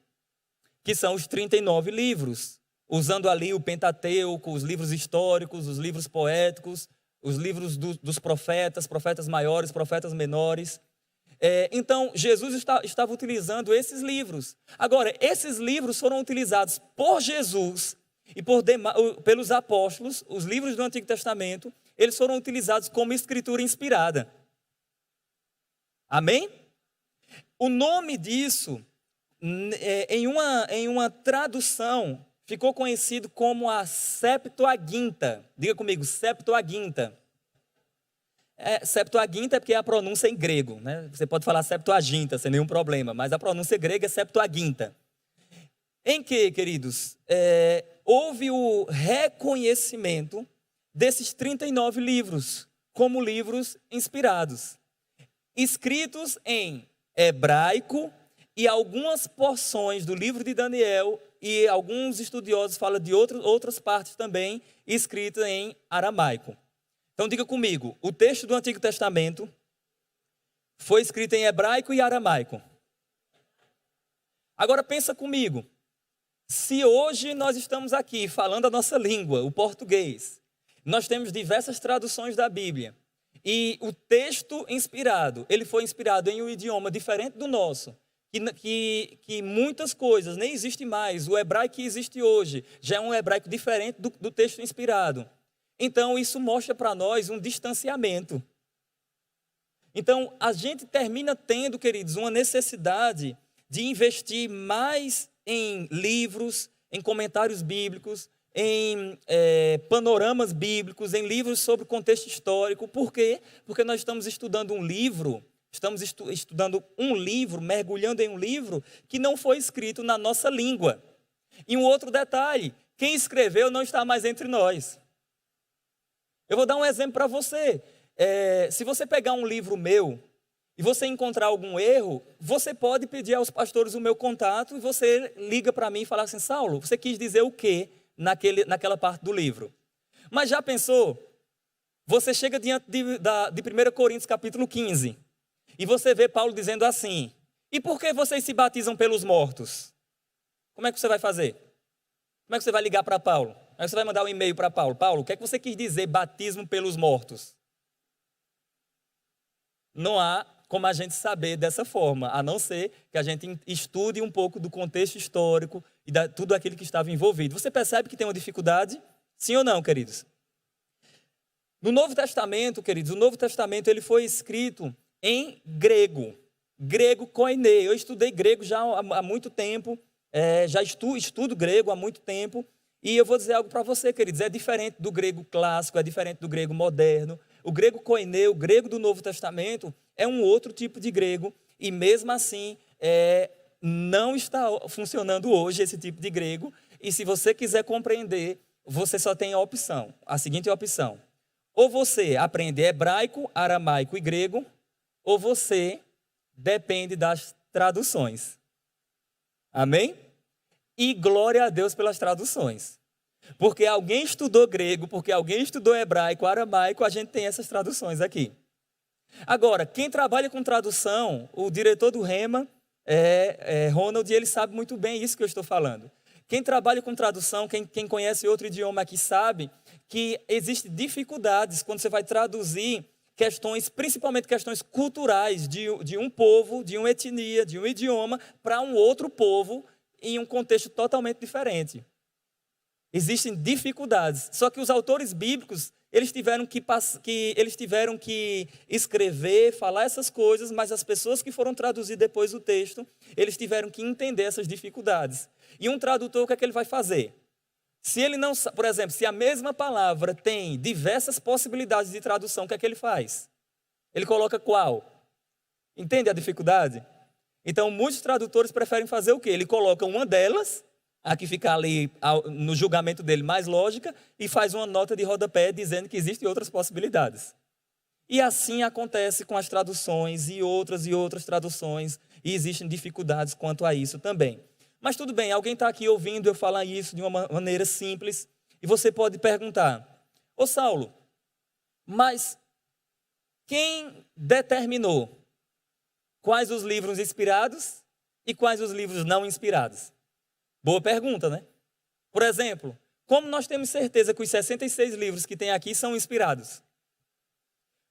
que são os 39 livros, usando ali o Pentateuco, os livros históricos, os livros poéticos, os livros dos profetas, profetas maiores, profetas menores. Então, Jesus estava utilizando esses livros. Agora, esses livros foram utilizados por Jesus e pelos apóstolos, os livros do Antigo Testamento, eles foram utilizados como escritura inspirada. Amém? O nome disso, em uma tradução, ficou conhecido como a Septuaginta. Diga comigo, Septuaginta. Septuaginta é porque é a pronúncia em grego, né? Você pode falar Septuaginta sem nenhum problema, mas a pronúncia grega é Septuaginta. Em que, queridos, houve o reconhecimento desses 39 livros como livros inspirados, escritos em hebraico e algumas porções do livro de Daniel, e alguns estudiosos falam de outras partes também, escritas em aramaico. Então diga comigo, o texto do Antigo Testamento foi escrito em hebraico e aramaico. Agora pensa comigo, se hoje nós estamos aqui falando a nossa língua, o português, nós temos diversas traduções da Bíblia, e o texto inspirado, ele foi inspirado em um idioma diferente do nosso, que muitas coisas nem existem mais, o hebraico que existe hoje já é um hebraico diferente do texto inspirado. Então, isso mostra para nós um distanciamento. Então, a gente termina tendo, queridos, uma necessidade de investir mais em livros, em comentários bíblicos, em panoramas bíblicos, em livros sobre contexto histórico. Por quê? Porque nós estamos estudando um livro, mergulhando em um livro que não foi escrito na nossa língua. E um outro detalhe, quem escreveu não está mais entre nós. Eu vou dar um exemplo para você. Se você pegar um livro meu e você encontrar algum erro, você pode pedir aos pastores o meu contato e você liga para mim e fala assim, Saulo, você quis dizer o quê naquela parte do livro? Mas já pensou? Você chega diante de 1 Coríntios capítulo 15 e você vê Paulo dizendo assim, e por que vocês se batizam pelos mortos? Como é que você vai fazer? Como é que você vai ligar para Paulo? Aí você vai mandar um e-mail para Paulo. Paulo, o que é que você quis dizer batismo pelos mortos? Não há como a gente saber dessa forma, a não ser que a gente estude um pouco do contexto histórico e tudo aquilo que estava envolvido. Você percebe que tem uma dificuldade? Sim ou não, queridos? No Novo Testamento, queridos, o Novo Testamento ele foi escrito em grego koiné. Eu estudei grego já há muito tempo, já estudo grego há muito tempo. E eu vou dizer algo para você, queridos, é diferente do grego clássico, é diferente do grego moderno. O grego koiné, o grego do Novo Testamento, é um outro tipo de grego, e mesmo assim não está funcionando hoje esse tipo de grego. E se você quiser compreender, você só tem a seguinte opção. Ou você aprende hebraico, aramaico e grego, ou você depende das traduções. Amém? E glória a Deus pelas traduções. Porque alguém estudou grego, porque alguém estudou hebraico, aramaico, a gente tem essas traduções aqui. Agora, quem trabalha com tradução, o diretor do Rema, Ronald, ele sabe muito bem isso que eu estou falando. Quem trabalha com tradução, quem conhece outro idioma aqui sabe que existem dificuldades quando você vai traduzir questões, principalmente questões culturais de um povo, de uma etnia, de um idioma, para um outro povo, em um contexto totalmente diferente. Existem dificuldades. Só que os autores bíblicos, eles tiveram que escrever, falar essas coisas, mas as pessoas que foram traduzir depois o texto, eles tiveram que entender essas dificuldades. E um tradutor, o que é que ele vai fazer? Se ele não, por exemplo, se a mesma palavra tem diversas possibilidades de tradução, o que é que ele faz? Ele coloca qual? Entende a dificuldade? Então, muitos tradutores preferem fazer o quê? Ele coloca uma delas, a que fica ali no julgamento dele mais lógica, e faz uma nota de rodapé dizendo que existem outras possibilidades. E assim acontece com as traduções e outras traduções, e existem dificuldades quanto a isso também. Mas tudo bem, alguém está aqui ouvindo eu falar isso de uma maneira simples, e você pode perguntar, ô Saulo, mas Quem determinou quais os livros inspirados e quais os livros não inspirados? Boa pergunta, né? Por exemplo, como nós temos certeza que os 66 livros que tem aqui são inspirados?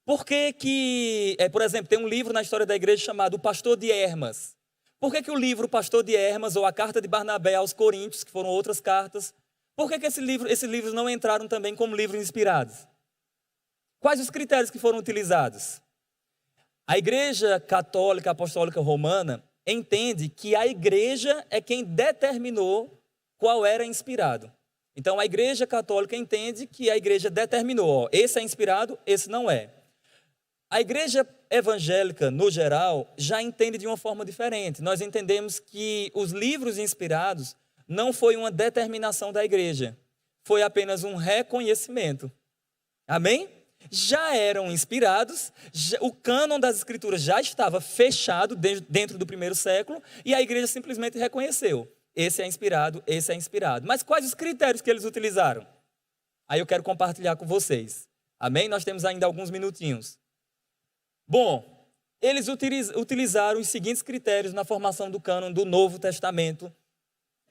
Por que por exemplo, tem um livro na história da igreja chamado O Pastor de Hermas. Por que o livro Pastor de Hermas ou a carta de Barnabé aos Coríntios, que foram outras cartas, por que esses livros não entraram também como livros inspirados? Quais os critérios que foram utilizados? A Igreja Católica Apostólica Romana entende que a igreja é quem determinou qual era inspirado. Então, a Igreja Católica entende que a igreja determinou, esse é inspirado, esse não é. A igreja evangélica, no geral, já entende de uma forma diferente. Nós entendemos que os livros inspirados não foi uma determinação da igreja, foi apenas um reconhecimento. Amém? Já eram inspirados, o cânon das escrituras já estava fechado dentro do primeiro século, e a igreja simplesmente reconheceu. Esse é inspirado, esse é inspirado. Mas quais os critérios que eles utilizaram? Aí eu quero compartilhar com vocês. Amém? Nós temos ainda alguns minutinhos. Bom, eles utilizaram os seguintes critérios na formação do cânon do Novo Testamento,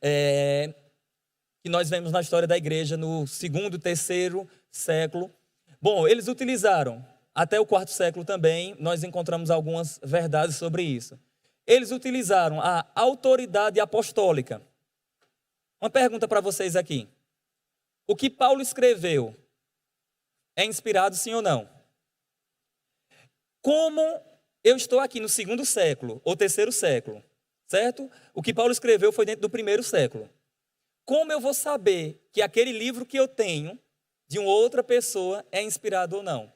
que nós vemos na história da igreja no 2º, 3º século. Bom, eles utilizaram, até o 4º século também, nós encontramos algumas verdades sobre isso. Eles utilizaram a autoridade apostólica. Uma pergunta para vocês aqui. O que Paulo escreveu é inspirado, sim ou não? Como eu estou aqui no 2º século ou 3º século, certo? O que Paulo escreveu foi dentro do 1º século. Como eu vou saber que aquele livro que eu tenho de uma outra pessoa é inspirado ou não?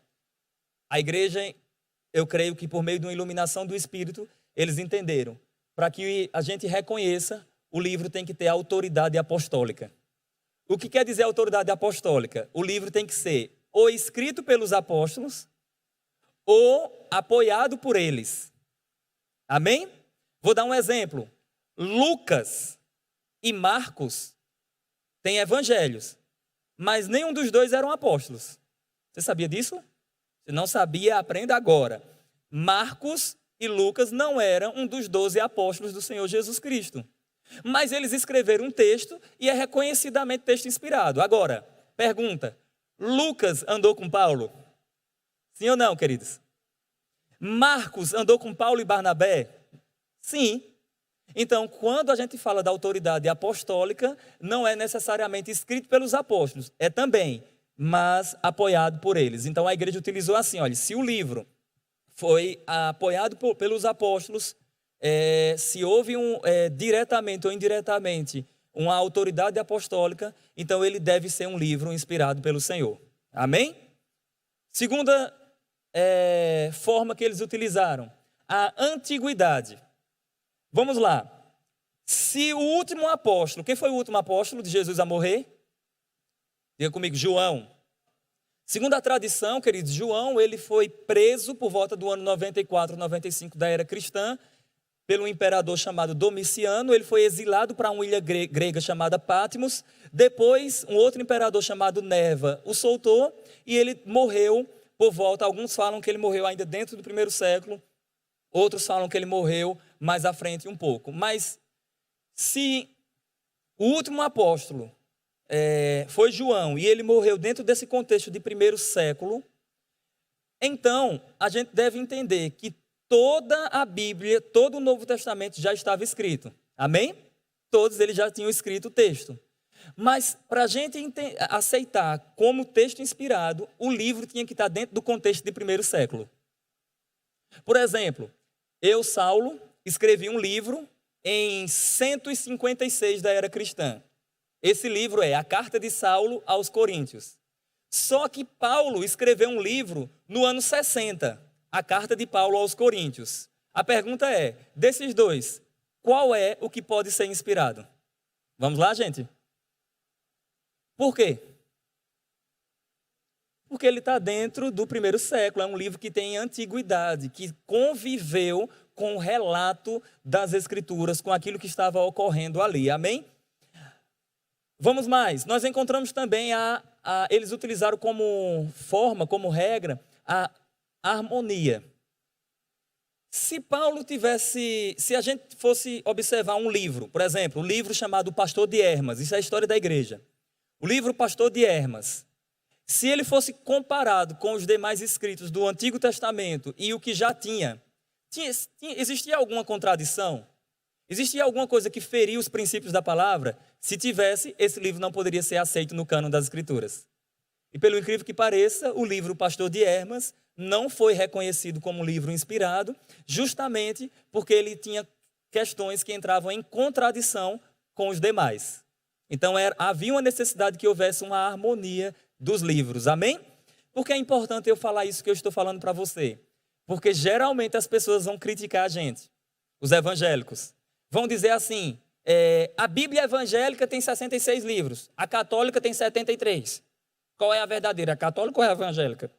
A igreja, eu creio que por meio de uma iluminação do Espírito, eles entenderam. Para que a gente reconheça, o livro tem que ter autoridade apostólica. O que quer dizer autoridade apostólica? O livro tem que ser ou escrito pelos apóstolos ou apoiado por eles. Amém? Vou dar um exemplo. Lucas e Marcos têm evangelhos, mas nenhum dos dois eram apóstolos. Você sabia disso? Se não sabia, aprenda agora. Marcos e Lucas não eram um dos 12 apóstolos do Senhor Jesus Cristo. Mas eles escreveram um texto e é reconhecidamente texto inspirado. Agora, pergunta, Lucas andou com Paulo? Sim ou não, queridos? Marcos andou com Paulo e Barnabé? Sim. Então, quando a gente fala da autoridade apostólica, não é necessariamente escrito pelos apóstolos, é também, mas apoiado por eles. Então, a igreja utilizou assim, olha, se o livro foi apoiado pelos apóstolos, se houve diretamente ou indiretamente uma autoridade apostólica, então ele deve ser um livro inspirado pelo Senhor. Amém? Segunda forma que eles utilizaram, a antiguidade. Vamos lá. Se o último apóstolo, quem foi o último apóstolo de Jesus a morrer? Diga comigo, João. Segundo a tradição, queridos, João, ele foi preso por volta do ano 94, 95 da era cristã, pelo imperador chamado Domiciano. Ele foi exilado para uma ilha grega chamada Patmos. Depois, um outro imperador chamado Nerva o soltou e ele morreu por volta. Alguns falam que ele morreu ainda dentro do 1º século, outros falam que ele morreu mais à frente um pouco. Mas se o último apóstolo foi João e ele morreu dentro desse contexto de 1º século, então a gente deve entender que toda a Bíblia, todo o Novo Testamento já estava escrito. Amém? Todos eles já tinham escrito o texto. Mas para a gente aceitar como texto inspirado, o livro tinha que estar dentro do contexto de 1º século. Por exemplo, eu, Saulo, escrevi um livro em 156 da era cristã. Esse livro é a Carta de Saulo aos Coríntios. Só que Paulo escreveu um livro no ano 60, a Carta de Paulo aos Coríntios. A pergunta é, desses dois, qual é o que pode ser inspirado? Vamos lá, gente? Por quê? Porque ele está dentro do 1º século, é um livro que tem antiguidade, que conviveu com o relato das Escrituras, com aquilo que estava ocorrendo ali, amém? Vamos mais, nós encontramos também, eles utilizaram como forma, como regra, a harmonia. Se a gente fosse observar um livro, por exemplo, um livro chamado O Pastor de Hermas, isso é a história da igreja. O livro Pastor de Hermas, se ele fosse comparado com os demais escritos do Antigo Testamento e o que já existia alguma contradição? Existia alguma coisa que feria os princípios da palavra? Se tivesse, esse livro não poderia ser aceito no cânon das Escrituras. E pelo incrível que pareça, o livro Pastor de Hermas não foi reconhecido como livro inspirado, justamente porque ele tinha questões que entravam em contradição com os demais. Então havia uma necessidade que houvesse uma harmonia dos livros, amém? Por que é importante eu falar isso que eu estou falando para você? Porque geralmente as pessoas vão criticar a gente, os evangélicos. Vão dizer assim, a Bíblia evangélica tem 66 livros, a católica tem 73. Qual é a verdadeira, a católica ou a evangélica?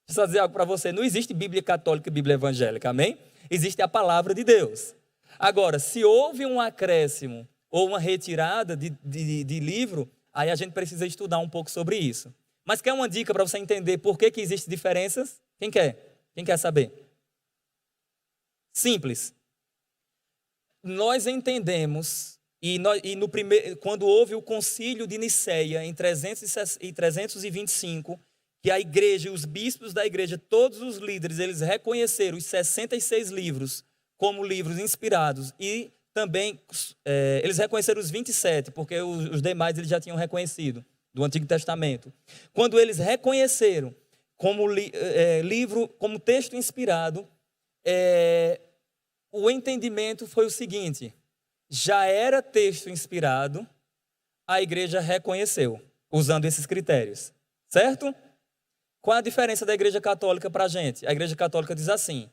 Deixa eu dizer algo para você, não existe Bíblia católica e Bíblia evangélica, amém? Existe a palavra de Deus. Agora, se houve um acréscimo ou uma retirada de livro, aí a gente precisa estudar um pouco sobre isso. Mas quer uma dica para você entender por que existem diferenças? Quem quer? Quem quer saber? Simples. Nós entendemos, quando houve o concílio de Niceia, em 325, que a igreja, os bispos da igreja, todos os líderes, eles reconheceram os 66 livros como livros inspirados e também eles reconheceram os 27, porque os demais eles já tinham reconhecido, do Antigo Testamento. Quando eles reconheceram como livro, como texto inspirado, o entendimento foi o seguinte: já era texto inspirado, a igreja reconheceu, usando esses critérios, certo? Qual a diferença da igreja católica para a gente? A igreja católica diz assim,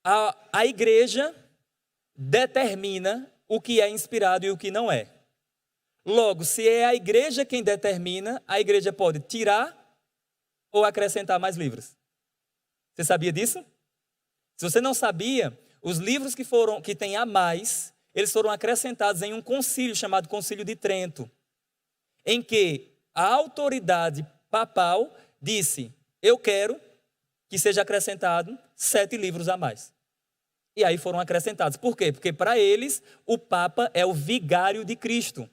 a igreja determina o que é inspirado e o que não é. Logo, se é a igreja quem determina, a igreja pode tirar ou acrescentar mais livros. Você sabia disso? Se você não sabia, os livros que tem a mais, eles foram acrescentados em um concílio chamado Concílio de Trento, em que a autoridade papal disse, eu quero que seja acrescentado 7 livros a mais. E aí foram acrescentados. Por quê? Porque para eles o Papa é o vigário de Cristo.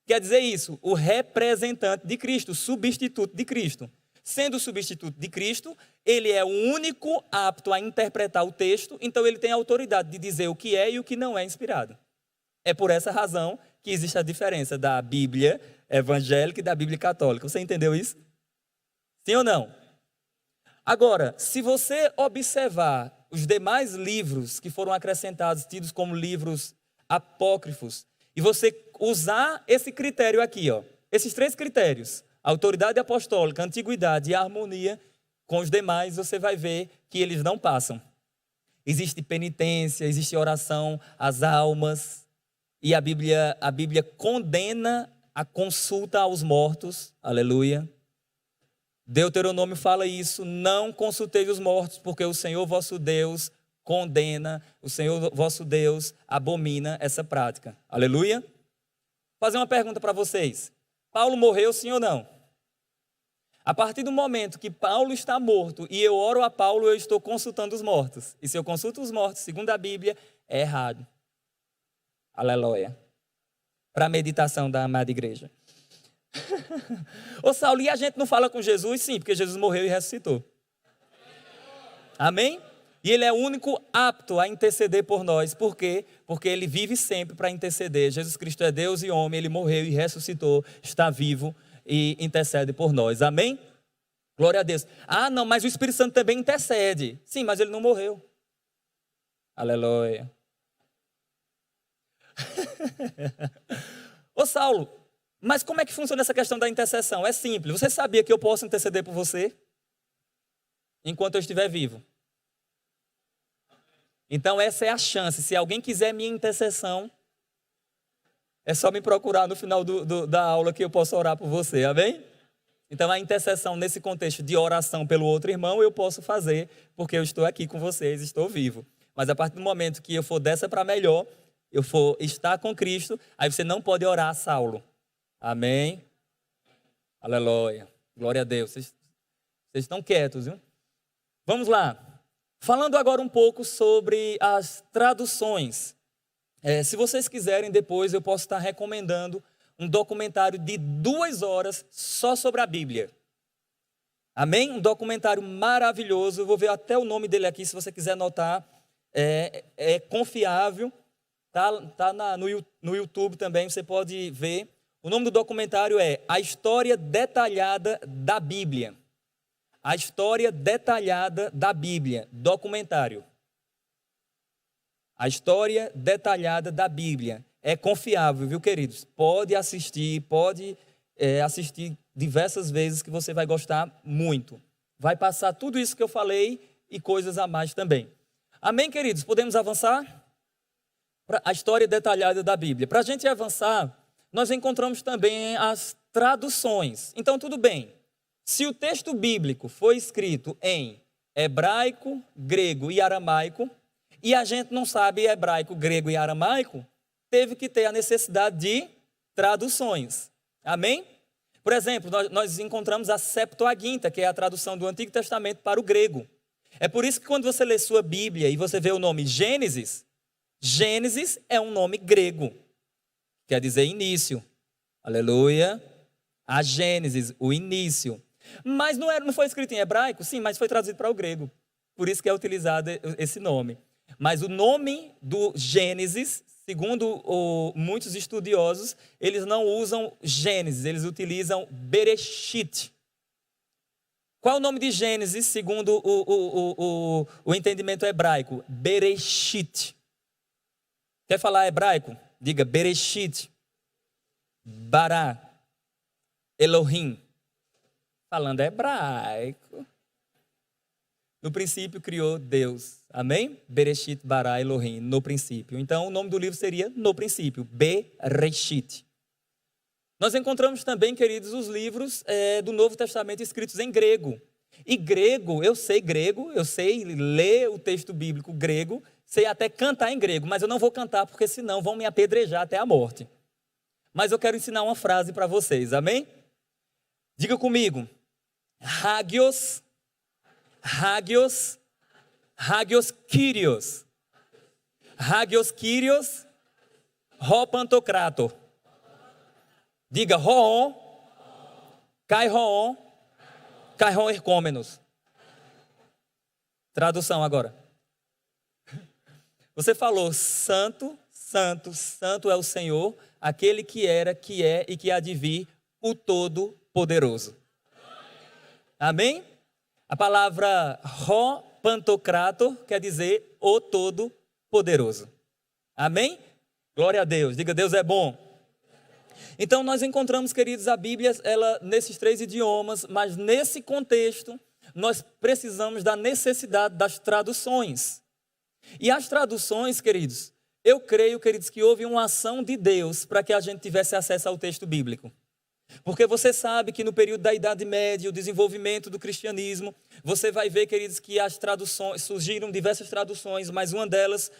Quer dizer isso, o representante de Cristo, o substituto de Cristo. Sendo o substituto de Cristo, ele é o único apto a interpretar o texto, então ele tem a autoridade de dizer o que é e o que não é inspirado. É por essa razão que existe a diferença da Bíblia evangélica e da Bíblia católica. Você entendeu isso? Sim ou não? Agora, se você observar os demais livros que foram acrescentados, tidos como livros apócrifos, e você usar esse critério aqui, esses 3 critérios, autoridade apostólica, antiguidade e harmonia, com os demais você vai ver que eles não passam. Existe penitência, existe oração às almas, e a Bíblia condena a consulta aos mortos, aleluia. Deuteronômio fala isso, não consulteis os mortos, porque o Senhor vosso Deus condena, o Senhor vosso Deus abomina essa prática, aleluia. Vou fazer uma pergunta para vocês, Paulo morreu sim ou não? A partir do momento que Paulo está morto e eu oro a Paulo, eu estou consultando os mortos. E se eu consulto os mortos, segundo a Bíblia, é errado. Aleluia. Para a meditação da amada igreja. Ô Saulo, e a gente não fala com Jesus? Sim, porque Jesus morreu e ressuscitou. Amém? E ele é o único apto a interceder por nós. Por quê? Porque ele vive sempre para interceder. Jesus Cristo é Deus e homem, ele morreu e ressuscitou, está vivo e intercede por nós, amém? Glória a Deus. Ah, não, mas o Espírito Santo também intercede. Sim, mas ele não morreu. Aleluia. Ô Saulo, mas como é que funciona essa questão da intercessão? É simples, você sabia que eu posso interceder por você? Enquanto eu estiver vivo. Então essa é a chance, se alguém quiser minha intercessão, é só me procurar no final da aula que eu posso orar por você, amém? Então a intercessão nesse contexto de oração pelo outro irmão eu posso fazer, porque eu estou aqui com vocês, estou vivo. Mas a partir do momento que eu for dessa para melhor, eu for estar com Cristo, aí você não pode orar a Saulo, amém? Aleluia, glória a Deus. Vocês estão quietos, viu? Vamos lá. Falando agora um pouco sobre as traduções. Se vocês quiserem, depois eu posso estar recomendando um documentário de 2 horas só sobre a Bíblia. Amém? Um documentário maravilhoso. Eu vou ver até o nome dele aqui, se você quiser anotar. É confiável. Tá no YouTube também, você pode ver. O nome do documentário é A História Detalhada da Bíblia. A História Detalhada da Bíblia. Documentário. A História Detalhada da Bíblia. É confiável, viu, queridos? Pode assistir diversas vezes que você vai gostar muito. Vai passar tudo isso que eu falei e coisas a mais também. Amém, queridos? Podemos avançar? A História Detalhada da Bíblia. Para a gente avançar, nós encontramos também as traduções. Então, tudo bem. Se o texto bíblico foi escrito em hebraico, grego e aramaico, e a gente não sabe hebraico, grego e aramaico, teve que ter a necessidade de traduções. Amém? Por exemplo, nós encontramos a Septuaginta, que é a tradução do Antigo Testamento para o grego. É por isso que quando você lê sua Bíblia e você vê o nome Gênesis, Gênesis é um nome grego, quer dizer início. Aleluia. A Gênesis, o início. Mas não foi escrito em hebraico? Sim, mas foi traduzido para o grego. Por isso que é utilizado esse nome. Mas o nome do Gênesis, segundo muitos estudiosos, eles não usam Gênesis, eles utilizam Bereshit. Qual é o nome de Gênesis, segundo o entendimento hebraico? Bereshit. Quer falar hebraico? Diga Bereshit. Bará. Elohim. Falando hebraico. No princípio criou Deus. Amém? Bereshit bara Elohim. No princípio. Então o nome do livro seria No Princípio. Bereshit. Nós encontramos também, queridos, os livros do Novo Testamento escritos em grego. E grego, eu sei ler o texto bíblico grego, sei até cantar em grego, mas eu não vou cantar porque senão vão me apedrejar até a morte. Mas eu quero ensinar uma frase para vocês, amém? Diga comigo. Hagios Kyrios. Hagios Kyrios, ho pantocrator. Diga Roon, Kai Roon Hercômenos. Tradução agora. Você falou santo, santo, santo é o Senhor, aquele que era, que é e que há de vir, o Todo-Poderoso. Amém? A palavra Ro Pantocrator quer dizer o Todo-Poderoso. Amém? Glória a Deus. Diga, Deus é bom. Então nós encontramos, queridos, a Bíblia nesses 3 idiomas, mas nesse contexto nós precisamos da necessidade das traduções. E as traduções, queridos, eu creio, queridos, que houve uma ação de Deus para que a gente tivesse acesso ao texto bíblico. Porque você sabe que no período da Idade Média, o desenvolvimento do cristianismo, você vai ver, queridos, que as traduções, surgiram diversas traduções, mas uma delas,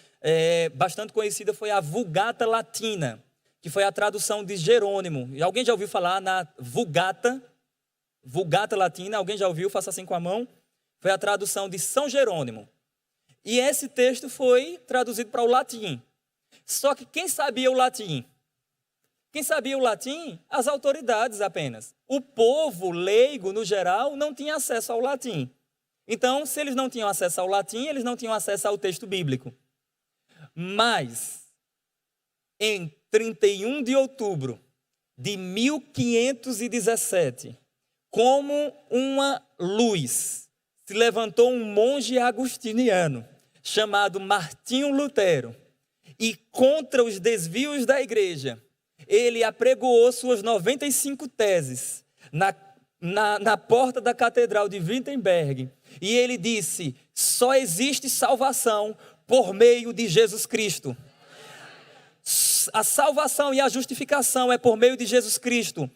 bastante conhecida, foi a Vulgata Latina, que foi a tradução de Jerônimo. E alguém já ouviu falar na Vulgata Latina? Alguém já ouviu? Faça assim com a mão. Foi a tradução de São Jerônimo. E esse texto foi traduzido para o latim. Só que quem sabia o latim? Quem sabia o latim? As autoridades apenas. O povo leigo, no geral, não tinha acesso ao latim. Então, se eles não tinham acesso ao latim, eles não tinham acesso ao texto bíblico. Mas, em 31 de outubro de 1517, como uma luz, se levantou um monge agustiniano chamado Martinho Lutero, e contra os desvios da igreja, ele apregoou suas 95 teses na porta da Catedral de Wittenberg, e ele disse: só existe salvação por meio de Jesus Cristo. A salvação e a justificação é por meio de Jesus Cristo.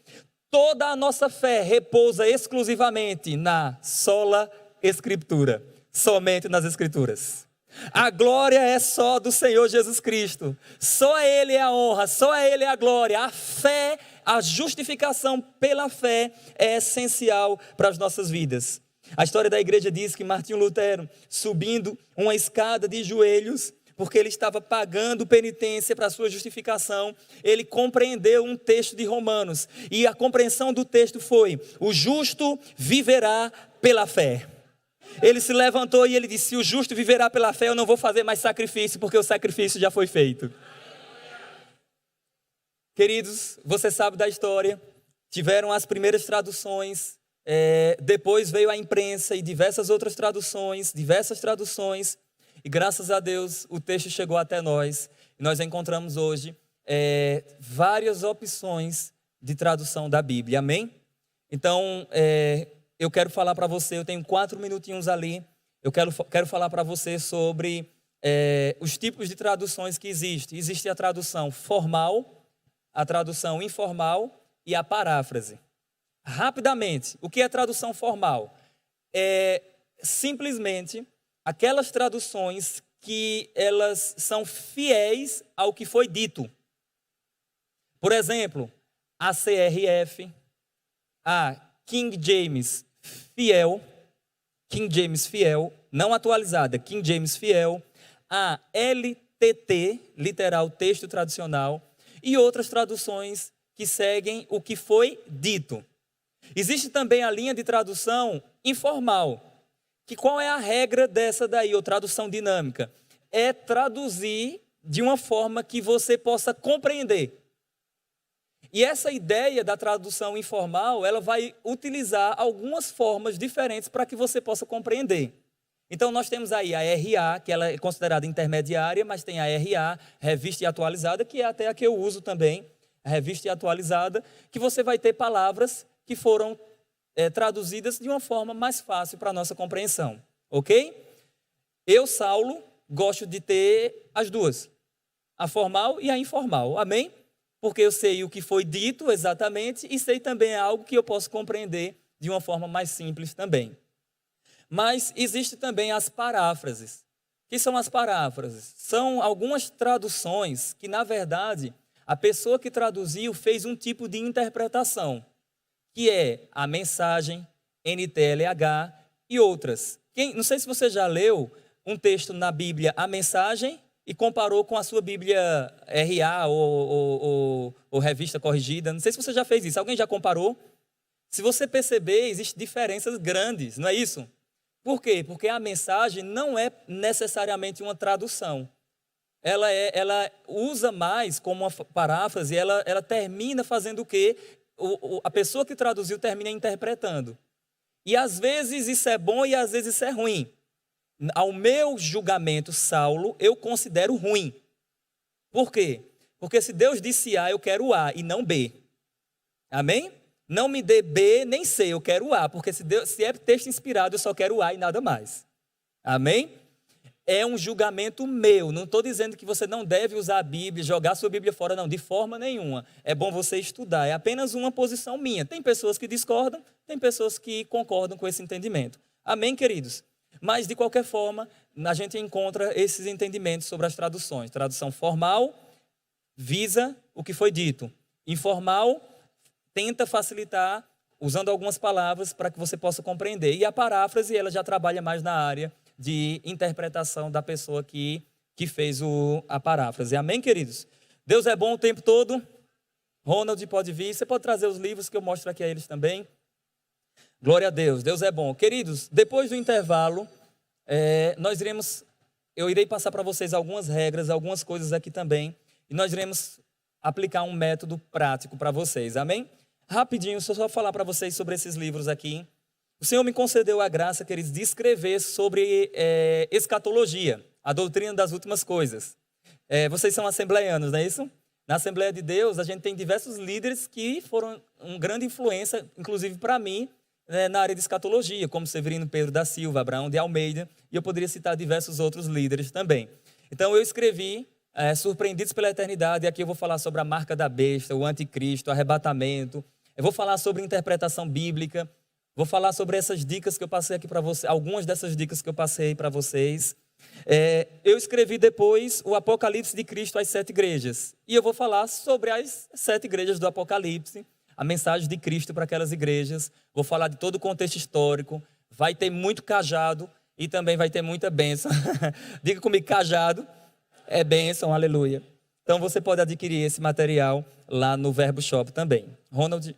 Toda a nossa fé repousa exclusivamente na sola Escritura, somente nas Escrituras. A glória é só do Senhor Jesus Cristo. Só a Ele é a honra, só a Ele é a glória. A fé, a justificação pela fé é essencial para as nossas vidas. A história da igreja diz que Martinho Lutero, subindo uma escada de joelhos, porque ele estava pagando penitência para a sua justificação, ele compreendeu um texto de Romanos, e a compreensão do texto foi: o justo viverá pela fé. Ele se levantou e ele disse: se o justo viverá pela fé, eu não vou fazer mais sacrifício, porque o sacrifício já foi feito. Queridos, você sabe da história, tiveram as primeiras traduções, depois veio a imprensa e diversas outras traduções, e graças a Deus o texto chegou até nós, e nós encontramos hoje várias opções de tradução da Bíblia, amém? Então, eu quero falar para você, eu tenho 4 minutinhos ali, eu quero falar para você sobre os tipos de traduções que existem. Existe a tradução formal, a tradução informal e a paráfrase. Rapidamente, o que é tradução formal? É simplesmente aquelas traduções que elas são fiéis ao que foi dito. Por exemplo, a CRF, a King James Fiel, não atualizada, King James Fiel, a LTT, literal texto tradicional, e outras traduções que seguem o que foi dito. Existe também a linha de tradução informal, que qual é a regra dessa daí, ou tradução dinâmica? É traduzir de uma forma que você possa compreender. E essa ideia da tradução informal, ela vai utilizar algumas formas diferentes para que você possa compreender. Então, nós temos aí a RA, que ela é considerada intermediária, mas tem a RA, Revista e Atualizada, que é até a que eu uso também, a Revista e Atualizada, que você vai ter palavras que foram traduzidas de uma forma mais fácil para a nossa compreensão, ok? Eu, Saulo, gosto de ter as duas, a formal e a informal, amém? Porque eu sei o que foi dito exatamente e sei também algo que eu posso compreender de uma forma mais simples também. Mas existe também as paráfrases. O que são as paráfrases? São algumas traduções que, na verdade, a pessoa que traduziu fez um tipo de interpretação, que é a Mensagem, NTLH e outras. Não sei se você já leu um texto na Bíblia, a Mensagem, e comparou com a sua Bíblia RA ou Revista Corrigida. Não sei se você já fez isso. Alguém já comparou? Se você perceber, existem diferenças grandes, não é isso? Por quê? Porque a mensagem não é necessariamente uma tradução. Ela usa mais como uma paráfrase, ela termina fazendo o quê? A pessoa que traduziu termina interpretando. E às vezes isso é bom e às vezes isso é ruim. Ao meu julgamento, Saulo, eu considero ruim. Por quê? Porque se Deus disse A, eu quero A e não B. Amém? Não me dê B nem C, eu quero A, porque se é texto inspirado, eu só quero A e nada mais. Amém? É um julgamento meu, não estou dizendo que você não deve usar a Bíblia, jogar sua Bíblia fora, não, de forma nenhuma. É bom você estudar, é apenas uma posição minha. Tem pessoas que discordam, tem pessoas que concordam com esse entendimento. Amém, queridos? Mas, de qualquer forma, a gente encontra esses entendimentos sobre as traduções. Tradução formal visa o que foi dito. Informal tenta facilitar, usando algumas palavras para que você possa compreender. E a paráfrase, ela já trabalha mais na área de interpretação da pessoa que fez a paráfrase. Amém, queridos? Deus é bom o tempo todo. Ronald pode vir. Você pode trazer os livros que eu mostro aqui a eles também. Glória a Deus. Deus é bom. Queridos, depois do intervalo, eu irei passar para vocês algumas regras, algumas coisas aqui também. E nós iremos aplicar um método prático para vocês. Amém? Rapidinho, só falar para vocês sobre esses livros aqui. O Senhor me concedeu a graça, queridos, de escrever sobre escatologia, a doutrina das últimas coisas. Vocês são assembleianos, não é isso? Na Assembleia de Deus, a gente tem diversos líderes que foram uma grande influência, inclusive para mim, na área de escatologia, como Severino Pedro da Silva, Abraão de Almeida, e eu poderia citar diversos outros líderes também. Então, eu escrevi Surpreendidos pela Eternidade, e aqui eu vou falar sobre a marca da besta, o anticristo, o arrebatamento. Eu vou falar sobre interpretação bíblica, vou falar sobre essas dicas que eu passei aqui para vocês, algumas dessas dicas que eu passei para vocês. Eu escrevi depois o Apocalipse de Cristo às 7 igrejas, e eu vou falar sobre as 7 igrejas do Apocalipse, a mensagem de Cristo para aquelas igrejas. Vou falar de todo o contexto histórico, vai ter muito cajado e também vai ter muita bênção. Diga comigo, cajado é bênção, aleluia. Então você pode adquirir esse material lá no Verbo Shop também. Ronald.